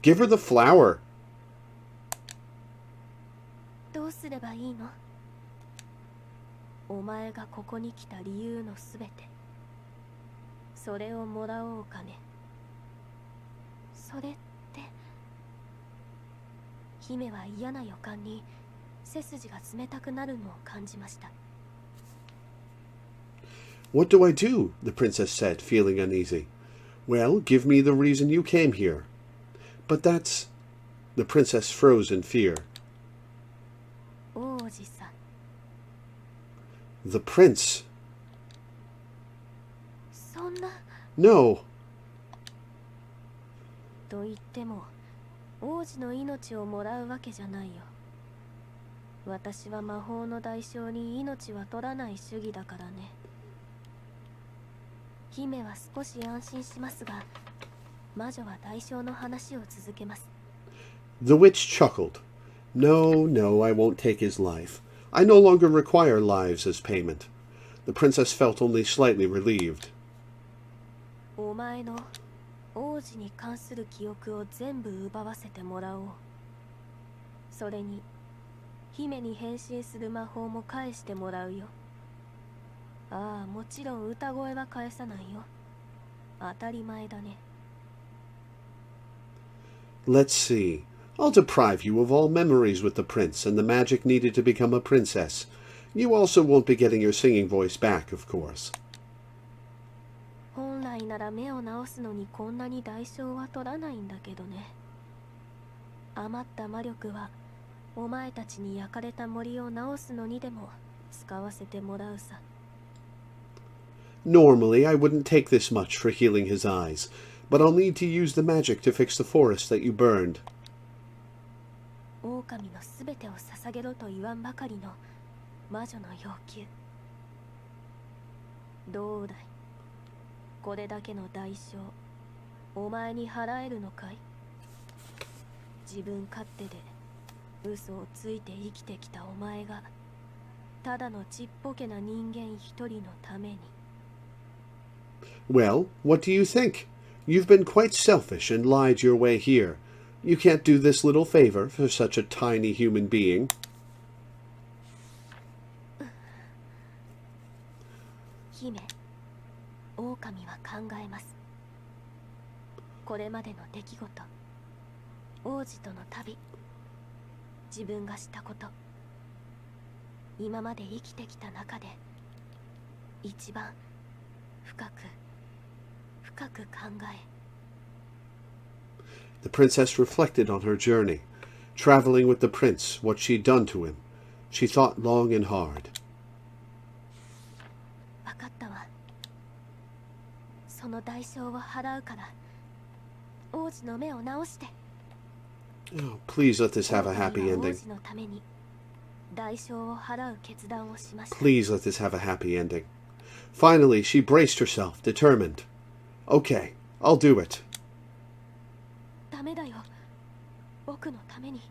[SPEAKER 1] Give her the flower.
[SPEAKER 2] どうすればいいの？お前がここに来た理由のすべて、それをもらおうかね。それって、姫は嫌な予感に背筋が冷たくなるのを感じました。
[SPEAKER 1] What do I do? The princess said, feeling uneasy. Well, give me the reason you came here. But that's... The princess froze in fear.
[SPEAKER 2] 王子さん。
[SPEAKER 1] The prince.
[SPEAKER 2] そんな。
[SPEAKER 1] No.
[SPEAKER 2] と言っても、王子の命をもらうわけじゃないよ。私は魔法の代償に命は取らない主義だからね。姫は少し安心しますが、魔女は代償の話を続けます。
[SPEAKER 1] The witch chuckled. No, no, I won't take his life. I no longer require lives as payment. The princess felt only slightly relieved.
[SPEAKER 2] お前の王子に関する記憶を全部奪わせてもらおう。それに、姫に変身する魔法も返してもらうよ。ああ、もちろん歌声は返さないよ。当たり前だね。
[SPEAKER 1] Let's see. I'll deprive you of all memories with the prince and the magic needed to become a princess. You also won't be getting your singing voice back, of course.
[SPEAKER 2] 本来なら目を直すのにこんなに代償は取らないんだけどね。余った魔力はお前たちに焼かれた森を直すのにでも使わせてもらうさ。
[SPEAKER 1] Normally, I wouldn't take this much for healing his eyes, but I'll need to use the magic to fix the forest that you burned.
[SPEAKER 2] 狼のすべてを捧げろと言わんばかりの魔女の要求。どうだい、これだけの代償、お前に払えるのかい？自分勝手で嘘をついて生きてきたお前が、ただのちっぽけな人間一人のために。
[SPEAKER 1] Well, what do you think? You've been quite selfish and lied your way here. You can't do this little favor for such a tiny human being.
[SPEAKER 2] 姫、狼は考えます。これまでの出来事、王子との旅、自分がしたこと、今まで生きてきた中で一番深く考え。
[SPEAKER 1] The princess reflected on her journey, traveling with the prince, what she'd done to him. She thought long and hard.
[SPEAKER 2] わかったわ。その代償を払うから、王子の目を直して。
[SPEAKER 1] Oh, please let this have a happy
[SPEAKER 2] 王
[SPEAKER 1] ending.
[SPEAKER 2] 子のために代償を払う決断をしました。
[SPEAKER 1] Please let this have a happy ending. Finally, she braced herself, determined. Okay, I'll do it.
[SPEAKER 2] ダメだよ。僕のために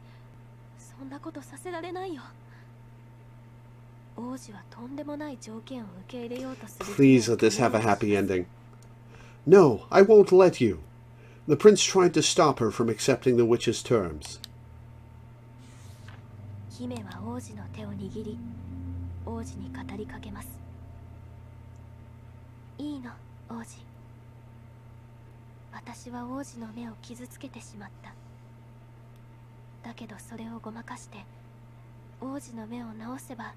[SPEAKER 2] そんなことさせられないよ。王子はとんでもない条件を受け入れようとする。
[SPEAKER 1] Please let this have a happy ending. No, I won't let you. The prince tried to stop her from accepting the witch's terms.
[SPEAKER 2] 姫は王子の手を握り、王子に語りかけます。いいの、王子。私は王子の目を傷つけてしまった。だけどそれをごまかして王子の目を直せば、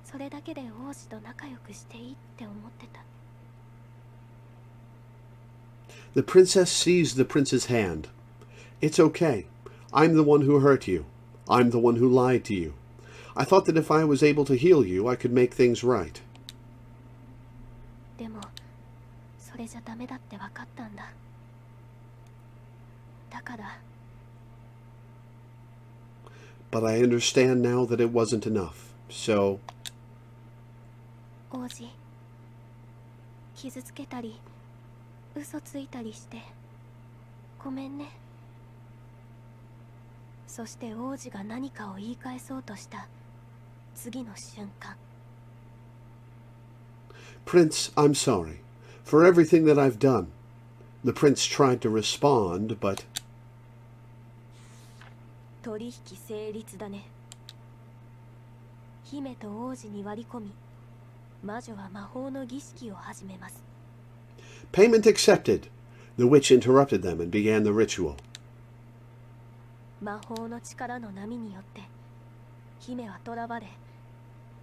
[SPEAKER 2] それだけで王子と仲良くしていいって思ってた。
[SPEAKER 1] The princess seized the prince's hand. It's okay. I'm the one who hurt you. I'm the one who lied to you. I thought that if I was able to heal you, I could make things right.
[SPEAKER 2] でもそれじゃダメだって分かったんだ。だから
[SPEAKER 1] But I understand now that it wasn't enough. So,
[SPEAKER 2] 王子、傷つけたり嘘ついたりしてごめんね。そして王子が何かを言い返そうとした次の瞬間、
[SPEAKER 1] Prince, I'm sorry for everything that I've done. The prince tried to respond, but
[SPEAKER 2] 取引成立だね。姫と王子に割り込み、魔女は魔法の儀式を始めます。
[SPEAKER 1] payment accepted. The witch interrupted them and began the ritual.
[SPEAKER 2] 魔法の力の波によって姫は囚われ、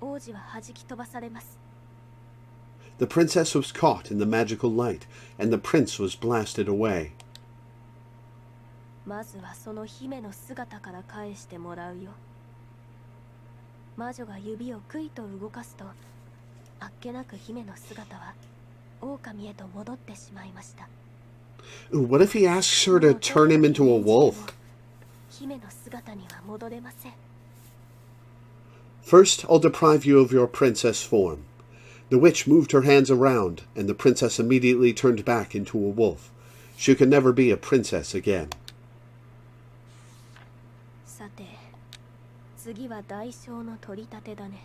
[SPEAKER 2] 王子は弾き飛ばされます。
[SPEAKER 1] The princess was caught in the magical light, and the prince was blasted away.
[SPEAKER 2] まずはその姫の姿から返してもらうよ。魔女が指をクイと動かすと、あっけなく姫の姿は狼へと戻ってしまいました。
[SPEAKER 1] Ooh, what if he asks her to turn him into a wolf?
[SPEAKER 2] 姫の姿には戻れません。
[SPEAKER 1] First, I'll deprive you of your princess form. The witch moved her hands around, and the princess immediately turned back into a wolf. She could never be a princess again.
[SPEAKER 2] さて、次は代償の取り立てだね。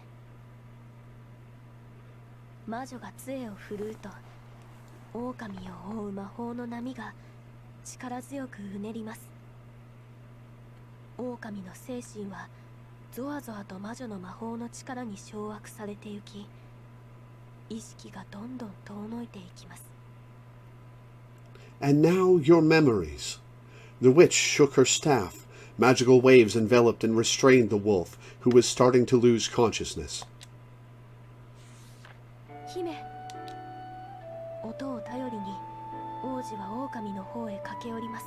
[SPEAKER 2] 魔女が杖を振るうと、狼を覆う魔法の波が力強くうねります。狼の精神はゾワゾワと魔女の魔法の力に掌握されてゆき、意識がどんどん遠のいていきます。
[SPEAKER 1] And now your memories. The witch shook her staff. Magical waves enveloped and restrained the wolf, who was starting to lose consciousness.
[SPEAKER 2] 姫、音を頼りに王子は狼の方へ駆け寄ります。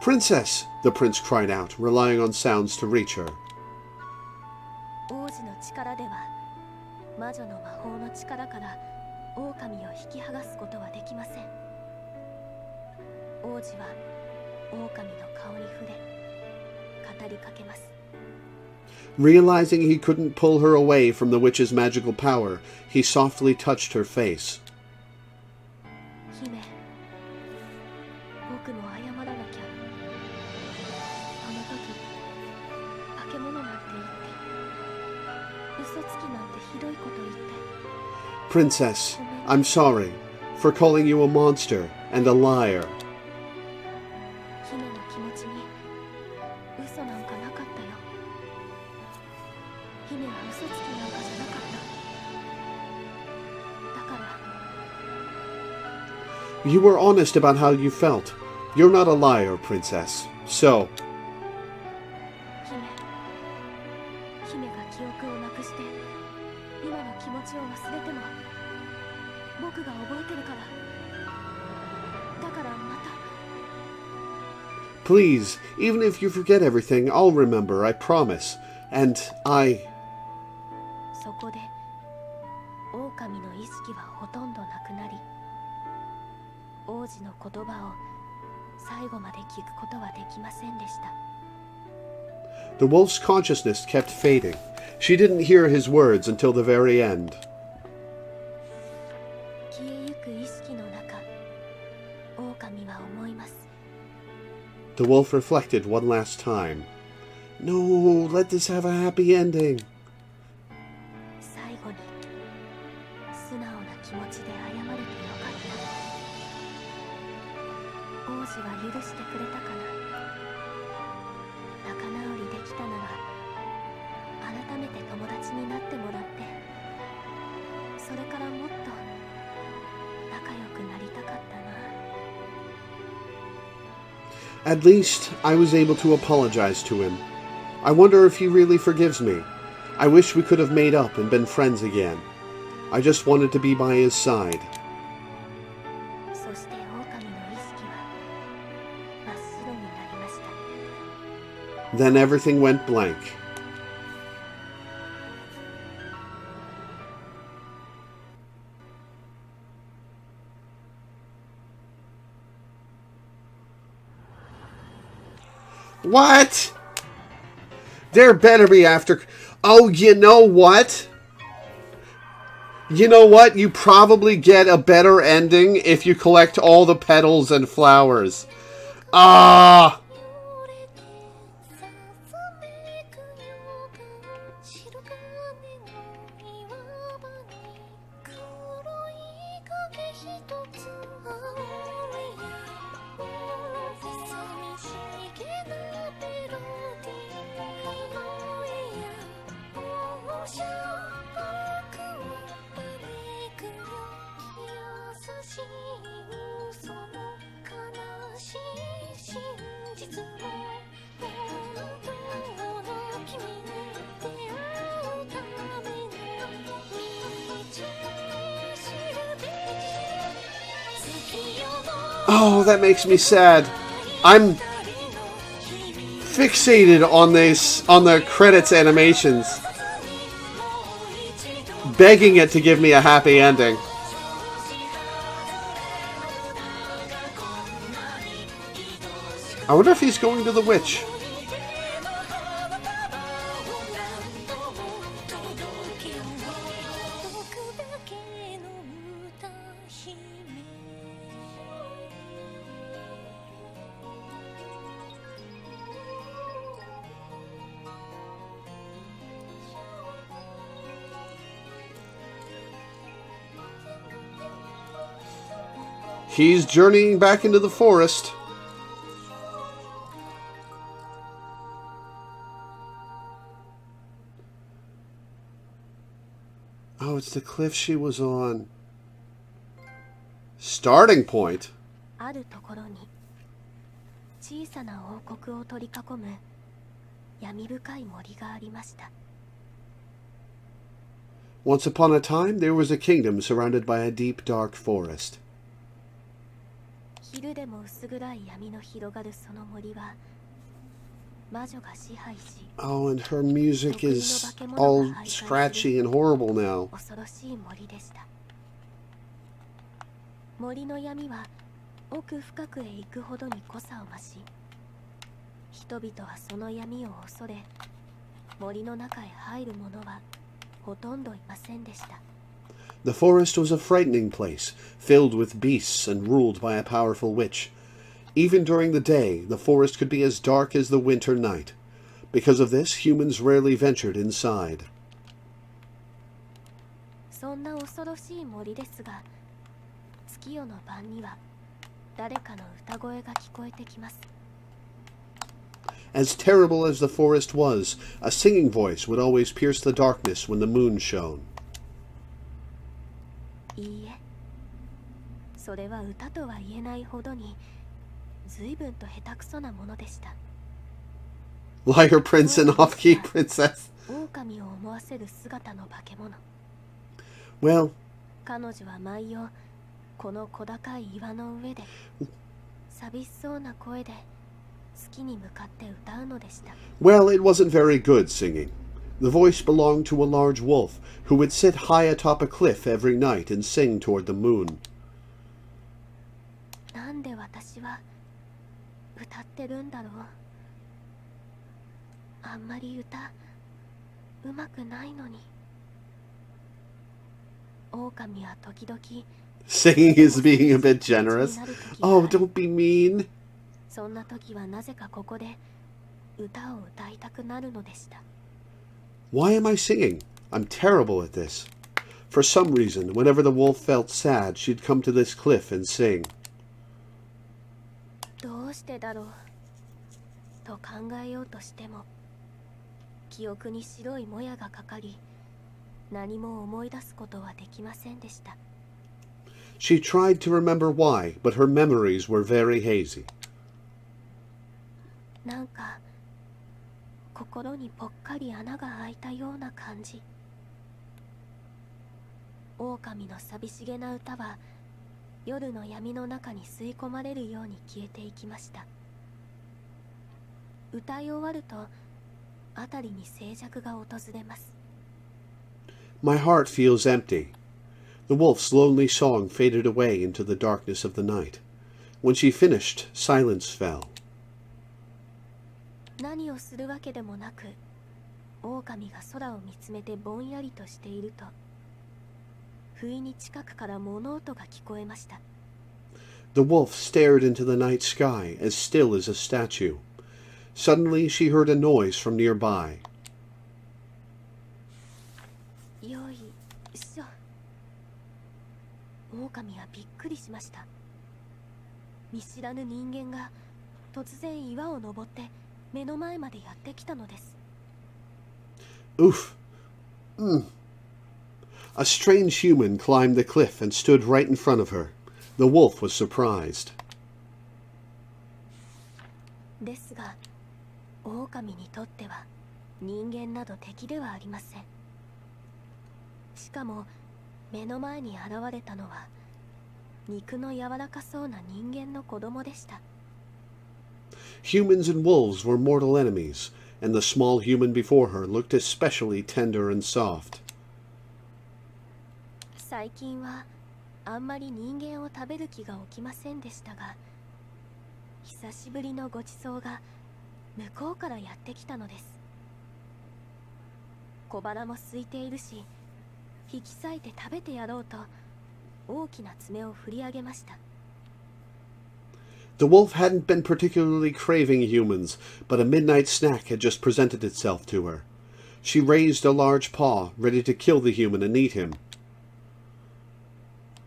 [SPEAKER 1] Princess! The prince cried out, relying on sounds to reach her.
[SPEAKER 2] 王子の力では魔女の魔法の力から狼を引き剥がすことはできません。王子は狼の顔に触れ語りかけます。
[SPEAKER 1] Realizing he couldn't pull her away from the witch's magical power, he softly touched her face.
[SPEAKER 2] 姫、僕も謝らなきゃ。あの時化け物なんて言って、嘘つきなんてひどいこと言って。
[SPEAKER 1] Princess, I'm sorry for calling you a monster and a liar.
[SPEAKER 2] 姫の気持ちに嘘なんかなかったよ。姫は嘘つきなんかじゃなかった。だから
[SPEAKER 1] You were honest about how you felt. You're not a liar, Princess. So,
[SPEAKER 2] 姫が記憶をなくして今の気持ちを忘れても僕が覚えてるから。だからまた
[SPEAKER 1] please, even if you forget everything, I'll remember, I promise. And I...
[SPEAKER 2] そこで狼の意識はほとんどなくなり、王子の言葉を最後まで聞くことはできませんでした。
[SPEAKER 1] The wolf's consciousness kept fading. She didn't hear his words until the very end.
[SPEAKER 2] 消えゆく意識の中、狼は思います。
[SPEAKER 1] The wolf reflected one last time. No, let this have a happy ending.
[SPEAKER 2] 最後に素直な気持ちで謝れてよかった。王子は許してくれたかな。仲直りできたなら改めて友達になってもらって、それからもっと仲良くなりたかったな。
[SPEAKER 1] At least I was able to apologize to him. I wonder if he really forgives me. I wish we could have made up and been friends again. I just wanted to be by his side.
[SPEAKER 2] そして狼の意識は真っ白になりました。
[SPEAKER 1] Then everything went blank. What? There better be after... Oh, you know what? You know what? You probably get a better ending if you collect all the petals and flowers. Ah! Oh, that makes me sad. I'm fixated on the credits animations, begging it to give me a happy ending. I wonder if he's going to the witch. He's journeying back into the forest. Oh, it's the cliff she was on. Starting point?
[SPEAKER 2] あるところに小さな王国を取り囲む闇深い森がありました。
[SPEAKER 1] Once upon a time, there was a kingdom surrounded by a deep, dark forest.
[SPEAKER 2] 昼でも薄暗い闇の広がるその森は魔女が支配し、
[SPEAKER 1] Oh, and her music is all scratchy and horrible now.
[SPEAKER 2] 恐ろしい森でした。森の闇は奥深くへ行くほどに濃さを増し、人々はその闇を恐れ、森の中へ入る者はほとんどいませんでした。
[SPEAKER 1] The forest was a frightening place, filled with beasts and ruled by a powerful witch. Even during the day, the forest could be as dark as the winter night. Because of this, humans rarely ventured inside.
[SPEAKER 2] そんな恐ろしい森ですが、月夜の晩には誰かの歌声が聞こえてきます。
[SPEAKER 1] As terrible as the forest was, a singing voice would always pierce the darkness when the moon shone.
[SPEAKER 2] いいえ、それは歌とは言えないほどに随分と下手くそなものでした。
[SPEAKER 1] Liar prince and off-key princess.
[SPEAKER 2] 狼を思わせる姿の化け物。
[SPEAKER 1] Well,
[SPEAKER 2] 彼女は毎夜この小高い岩の上で寂しそうな声で月に向かって歌うのでした。
[SPEAKER 1] well, it wasn't very good singing. The voice belonged to a large wolf, who would sit high atop a cliff every night and sing toward the moon.
[SPEAKER 2] なんで私は歌ってるんだろう。あんまり歌うまくないのに。狼は時々
[SPEAKER 1] Singing is being a bit generous. Oh, don't be mean.
[SPEAKER 2] そんな時はなぜかここで歌を歌いたくなるのでした。
[SPEAKER 1] Why am I singing? I'm terrible at this. For some reason, whenever the wolf felt sad, she'd come to this cliff and sing.
[SPEAKER 2] どうしてだろうと考えようとしても、記憶に白いもやがかかり、何も思い出すことはできませんでした。
[SPEAKER 1] She tried to remember why, but her memories were very hazy.
[SPEAKER 2] なんか心にぽっかり穴が開いたような感じ。狼の寂しげな歌は夜の闇の中に吸い込まれるように消えていきました。歌い終わると辺りに静寂が訪れます。
[SPEAKER 1] My heart feels empty. The wolf's lonely song faded away into the darkness of the night. When she finished, silence fell.
[SPEAKER 2] 何をするわけでもなく、狼が空を見つめてぼんやりとしていると、不意に近くから物音が聞こえました。
[SPEAKER 1] The wolf stared into the night sky, as still as a statue. Suddenly she heard a noise from nearby.
[SPEAKER 2] よいしょ。狼はびっくりしました。見知らぬ人間が突然岩を登って目の前までやってきたのです。
[SPEAKER 1] Oof. A strange human climbed the cliff and stood right in front of her. The wolf was surprised.
[SPEAKER 2] ですが、狼にとっては人間など敵ではありません。しかも目の前に現れたのは肉の柔らかそうな人間の子供でした。
[SPEAKER 1] Humans and wolves were mortal enemies, and the small human before her looked especially tender and soft.
[SPEAKER 2] 最近はあんまり人間を食べる気が起きませんでしたが、久しぶりのごちそうが向こうからやってきたのです。小腹も空いているし、引き裂いて食べてやろうと大きな爪を振り上げました。
[SPEAKER 1] The wolf hadn't been particularly craving humans, but a midnight snack had just presented itself to her. She raised a large paw, ready to kill the human and eat him.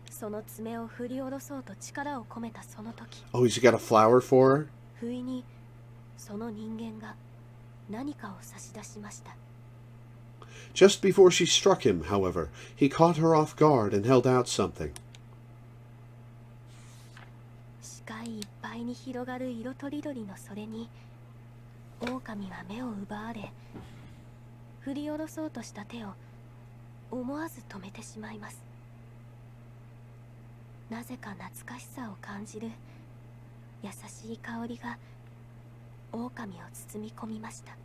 [SPEAKER 2] その爪を振り下ろそうと力を込めたその時、
[SPEAKER 1] Oh, he's got a flower for her?
[SPEAKER 2] 不意にその人間が何かを差し出しました。
[SPEAKER 1] Just before she struck him, however, he caught her off guard and held out something.
[SPEAKER 2] 視界いっぱいに広がる色とりどりのそれに、狼は目を奪われ、振り下ろそうとした手を思わず止めてしまいます。なぜか懐かしさを感じる優しい香りが狼を包み込みました。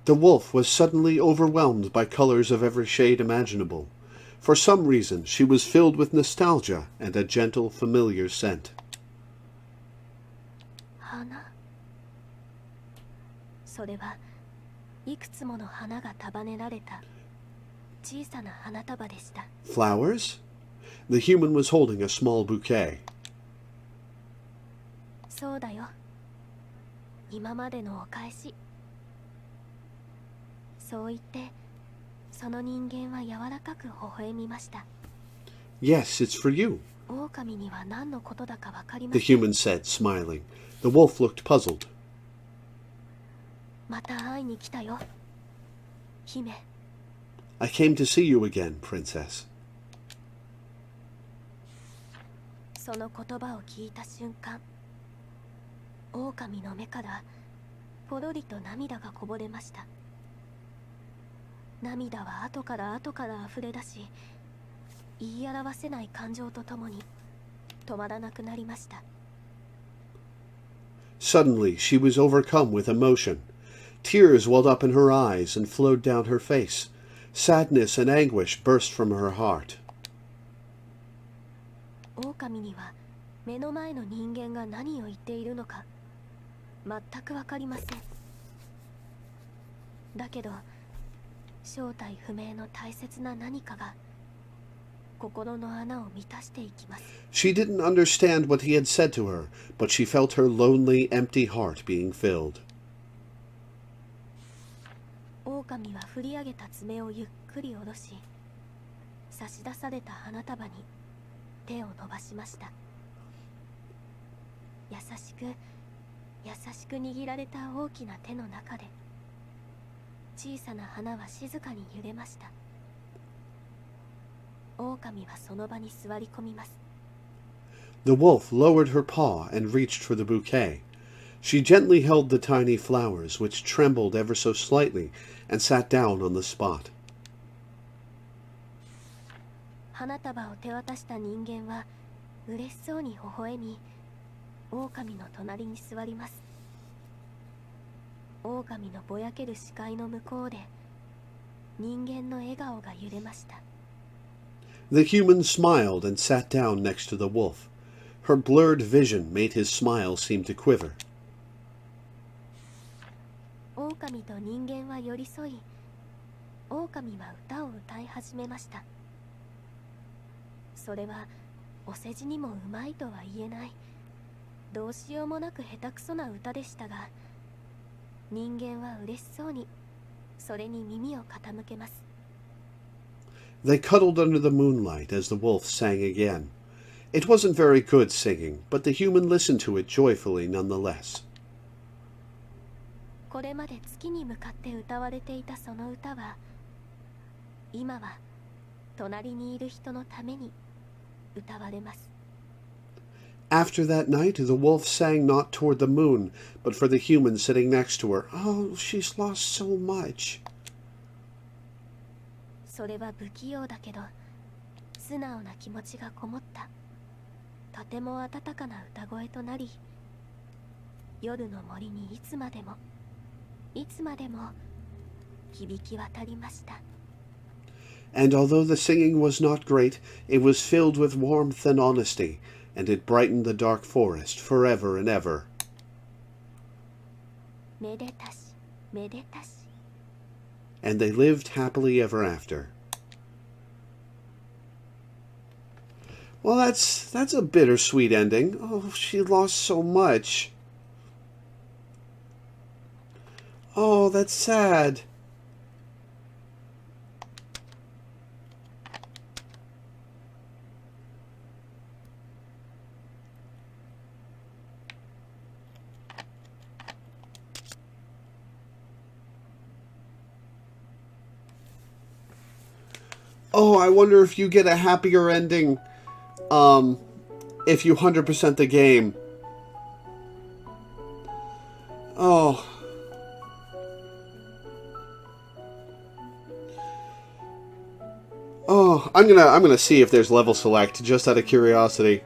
[SPEAKER 1] The wolf was suddenly overwhelmed by colors of every shade imaginable. For some reason, she was filled with nostalgia and a gentle, familiar scent.
[SPEAKER 2] 花、それはいくつもの花が束ねられた小さな花束でした。
[SPEAKER 1] Flowers? The human was holding a small bouquet.
[SPEAKER 2] そうだよ。今までのお返し。そう言って、その人間は柔らかく微笑みました。
[SPEAKER 1] Yes, it's for you,
[SPEAKER 2] 狼には何のことだかわかりま
[SPEAKER 1] the
[SPEAKER 2] せん。
[SPEAKER 1] human said, smiling. The wolf looked puzzled.
[SPEAKER 2] また会いに来たよ、姫。
[SPEAKER 1] I came to see you again, princess.
[SPEAKER 2] その言葉を聞いた瞬間、狼の目からポロリと涙がこぼれました。涙は後から溢れ出し、言い表せない感情とともに止まらなくなりました。
[SPEAKER 1] Suddenly, she was overcome with emotion. Tears welled up in her eyes and flowed down her face. Sadness and anguish burst from her heart.
[SPEAKER 2] 狼には目の前の人間が何を言っているのか全くわかりません。だけど正体不明の大切な何かが心の穴を満たしていきます。
[SPEAKER 1] She didn't understand what he had said to her, but she felt her lonely, empty heart being filled.
[SPEAKER 2] 狼は振り上げた爪をゆっくり下ろし、差し出された花束に手を伸ばしました。優しく握られた大きな手の中で、小さな花は静かに揺れました。狼はその場に座り込みます。
[SPEAKER 1] The wolf lowered her paw and reached for the bouquet. She gently held the tiny flowers, which trembled ever so slightly, and sat down on the spot.
[SPEAKER 2] 花束を手渡した人間は嬉しそうに微笑み、狼の隣に座ります。狼のぼやける視界の向こうで人間の笑顔が揺れました。
[SPEAKER 1] The human smiled and sat down next to the wolf. Her blurred vision made his smile seem to quiver.
[SPEAKER 2] 狼と人間は寄り添い、狼は歌を歌い始めました。それはお世辞にもうまいとは言えない、どうしようもなく下手くそな歌でしたが、人間は嬉しそうにそれに耳を傾けます。
[SPEAKER 3] They cuddled under the moonlight as the wolf sang again. It wasn't very good singing, but the human listened to it joyfully nonetheless.
[SPEAKER 2] これまで月に向かって歌われていたその歌は、今は隣にいる人のために歌われます。
[SPEAKER 3] After that night, the wolf sang not toward the moon, but for the human sitting next to her. Oh, she's lost so much.
[SPEAKER 2] それは不器用だけど素直な気持ちがこもったとても温かな歌声となり、夜の森にいつまでも響き渡りました。
[SPEAKER 3] And although the singing was not great, it was filled with warmth and honesty, and it brightened the dark forest forever and ever.
[SPEAKER 2] めでたしめでたし。
[SPEAKER 3] And they lived happily ever after. Well, that's a bittersweet ending. Oh, she lost so much. Oh, that's sad.
[SPEAKER 1] Oh, I wonder if you get a happier ending, if you 100% the game. Oh. Oh, I'm gonna see if there's level select, just out of curiosity.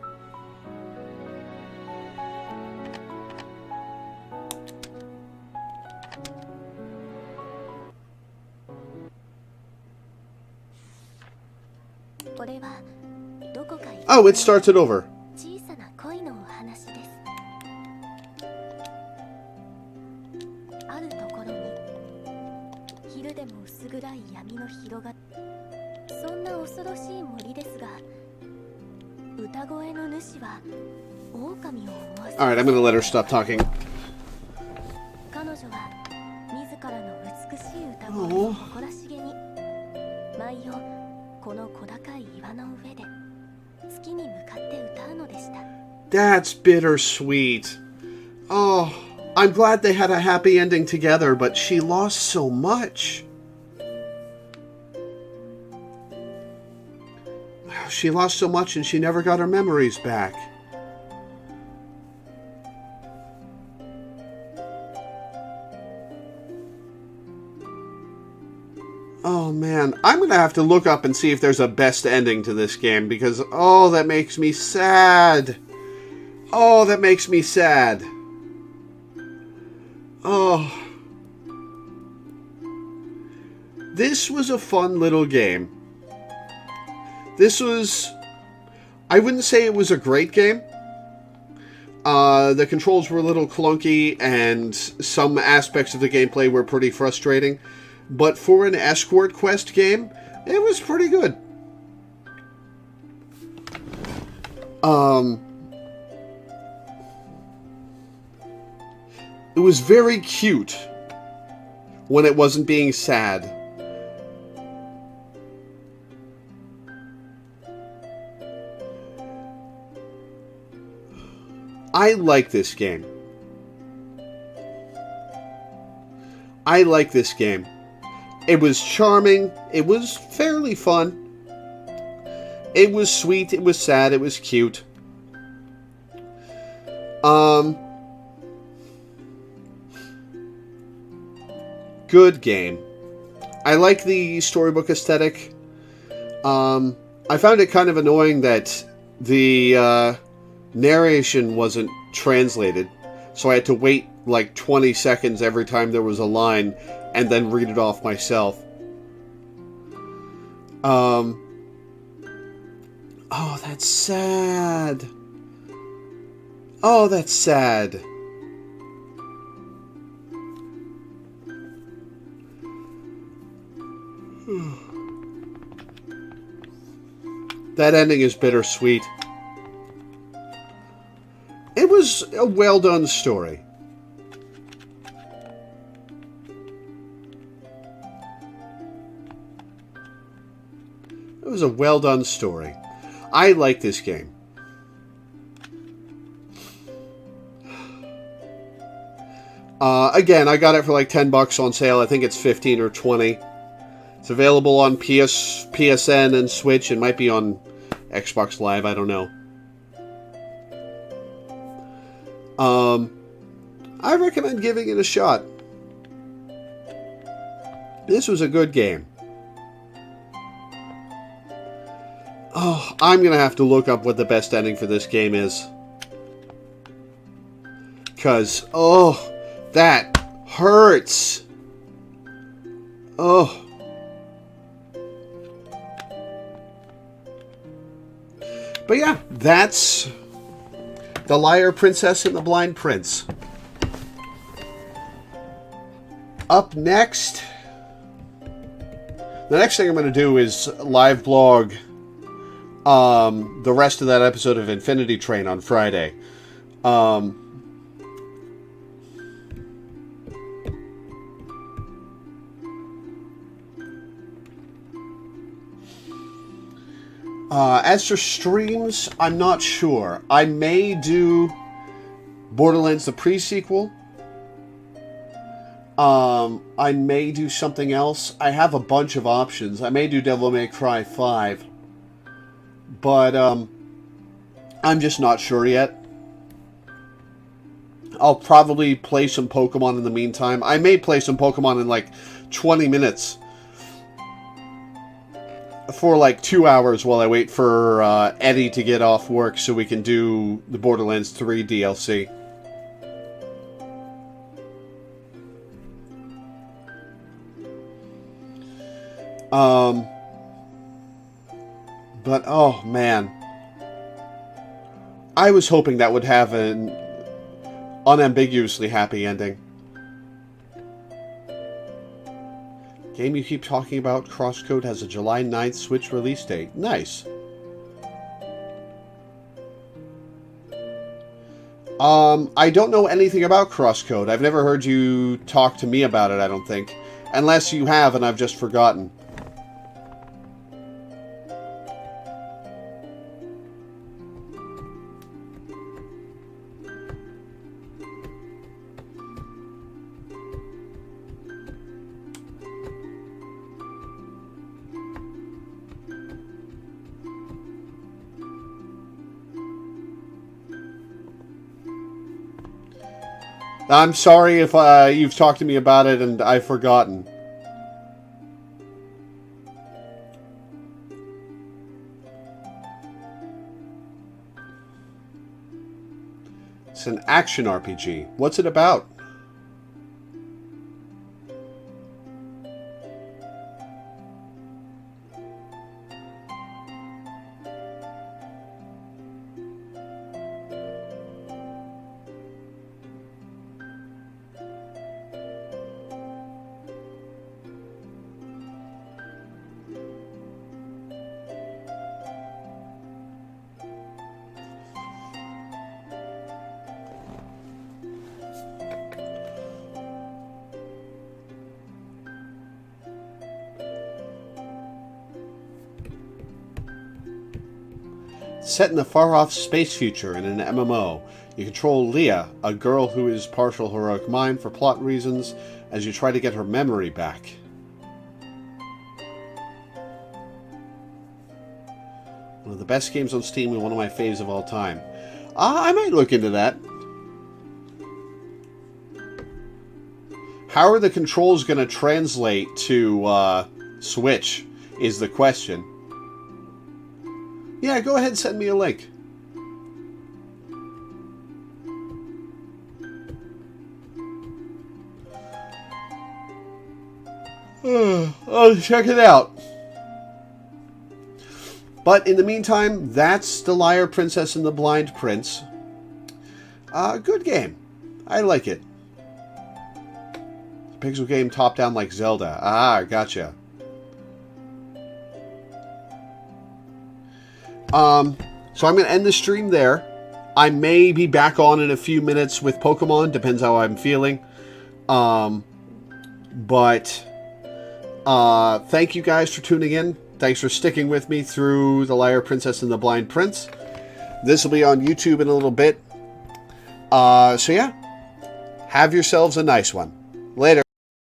[SPEAKER 1] Oh, it starts it over.
[SPEAKER 2] 小さな恋のお話です。あるところに昼でも薄暗い闇の広がっ、そんな恐ろしい森ですが、歌声の主は狼を思わせ。
[SPEAKER 1] Alright, I'm gonna let her stop talking.
[SPEAKER 2] 彼女は自らの美しい歌声を誇らしげに毎夜この小高い岩の上で月に向かって歌うのでした。
[SPEAKER 1] That's bittersweet. Oh, I'm glad they had a happy ending together, but she lost so much. She lost so much and she never got her memories back. Oh man, I'm gonna have to look up and see if there's a best ending to this game, because oh, that makes me sad. Oh, that makes me sad. Oh. This was a fun little game. This was... I wouldn't say it was a great game. The controls were a little clunky, and some aspects of the gameplay were pretty frustrating. But for an escort quest game, it was pretty good. It was very cute when it wasn't being sad. I like this game. I like this game. It was charming. It was fairly fun. It was sweet. It was sad. It was cute. Good game. I like the storybook aesthetic. I found it kind of annoying that the narration wasn't translated, so I had to wait like 20 seconds every time there was a line and then read it off myself. Oh, that's sad. Oh, that's sad.
[SPEAKER 3] That ending is bittersweet. It was a well-done story. It was a well-done story. I like this game. Again, I got it for like $10 on sale. I think it's 15 or 20. It's available on PSN and Switch. It might be on Xbox Live. I don't know. I recommend giving it a shot. This was a good game. Oh, I'm going to have to look up what the best ending for this game is. Because, oh, that hurts. Oh. But yeah, that's The Liar Princess and the Blind Prince. Up next, the next thing I'm going to do is live blog the rest of that episode of Infinity Train on Friday. As for streams, I'm not sure. I may do Borderlands the pre-sequel. I may do something else. I have a bunch of options. I may do Devil May Cry 5. But, I'm just not sure yet. I'll probably play some Pokemon in the meantime. I may play some Pokemon in like 20 minutes. For like 2 hours while I wait for Eddie to get off work so we can do the Borderlands 3 DLC. But, oh, man. I was hoping that would have an unambiguously happy ending. Game you keep talking about, Crosscode, has a July 9th Switch release date. Nice. I don't know anything about Crosscode. I've never heard you talk to me about it, I don't think. Unless you have and I've just forgotten. I'm sorry if you've talked to me about it and I've forgotten. It's an action RPG. What's it about? Set in the far-off space future in an MMO, you control Leah, a girl who is partial heroic mind for plot reasons, as you try to get her memory back. One of the best games on Steam and one of my faves of all time. I might look into that. How are the controls going to translate to Switch is the question. Yeah, go ahead and send me a link. I'll check it out. But in the meantime, that's The Liar Princess and the Blind Prince. Good game. I like it. Pixel game top-down like Zelda. Ah, gotcha.
[SPEAKER 1] So I'm going to end the stream there. I may be back on in a few minutes with Pokemon. Depends how I'm feeling. But thank you guys for tuning in. Thanks for sticking with me through The Liar Princess and the Blind Prince. This will be on YouTube in a little bit. So yeah, have yourselves a nice one. Later.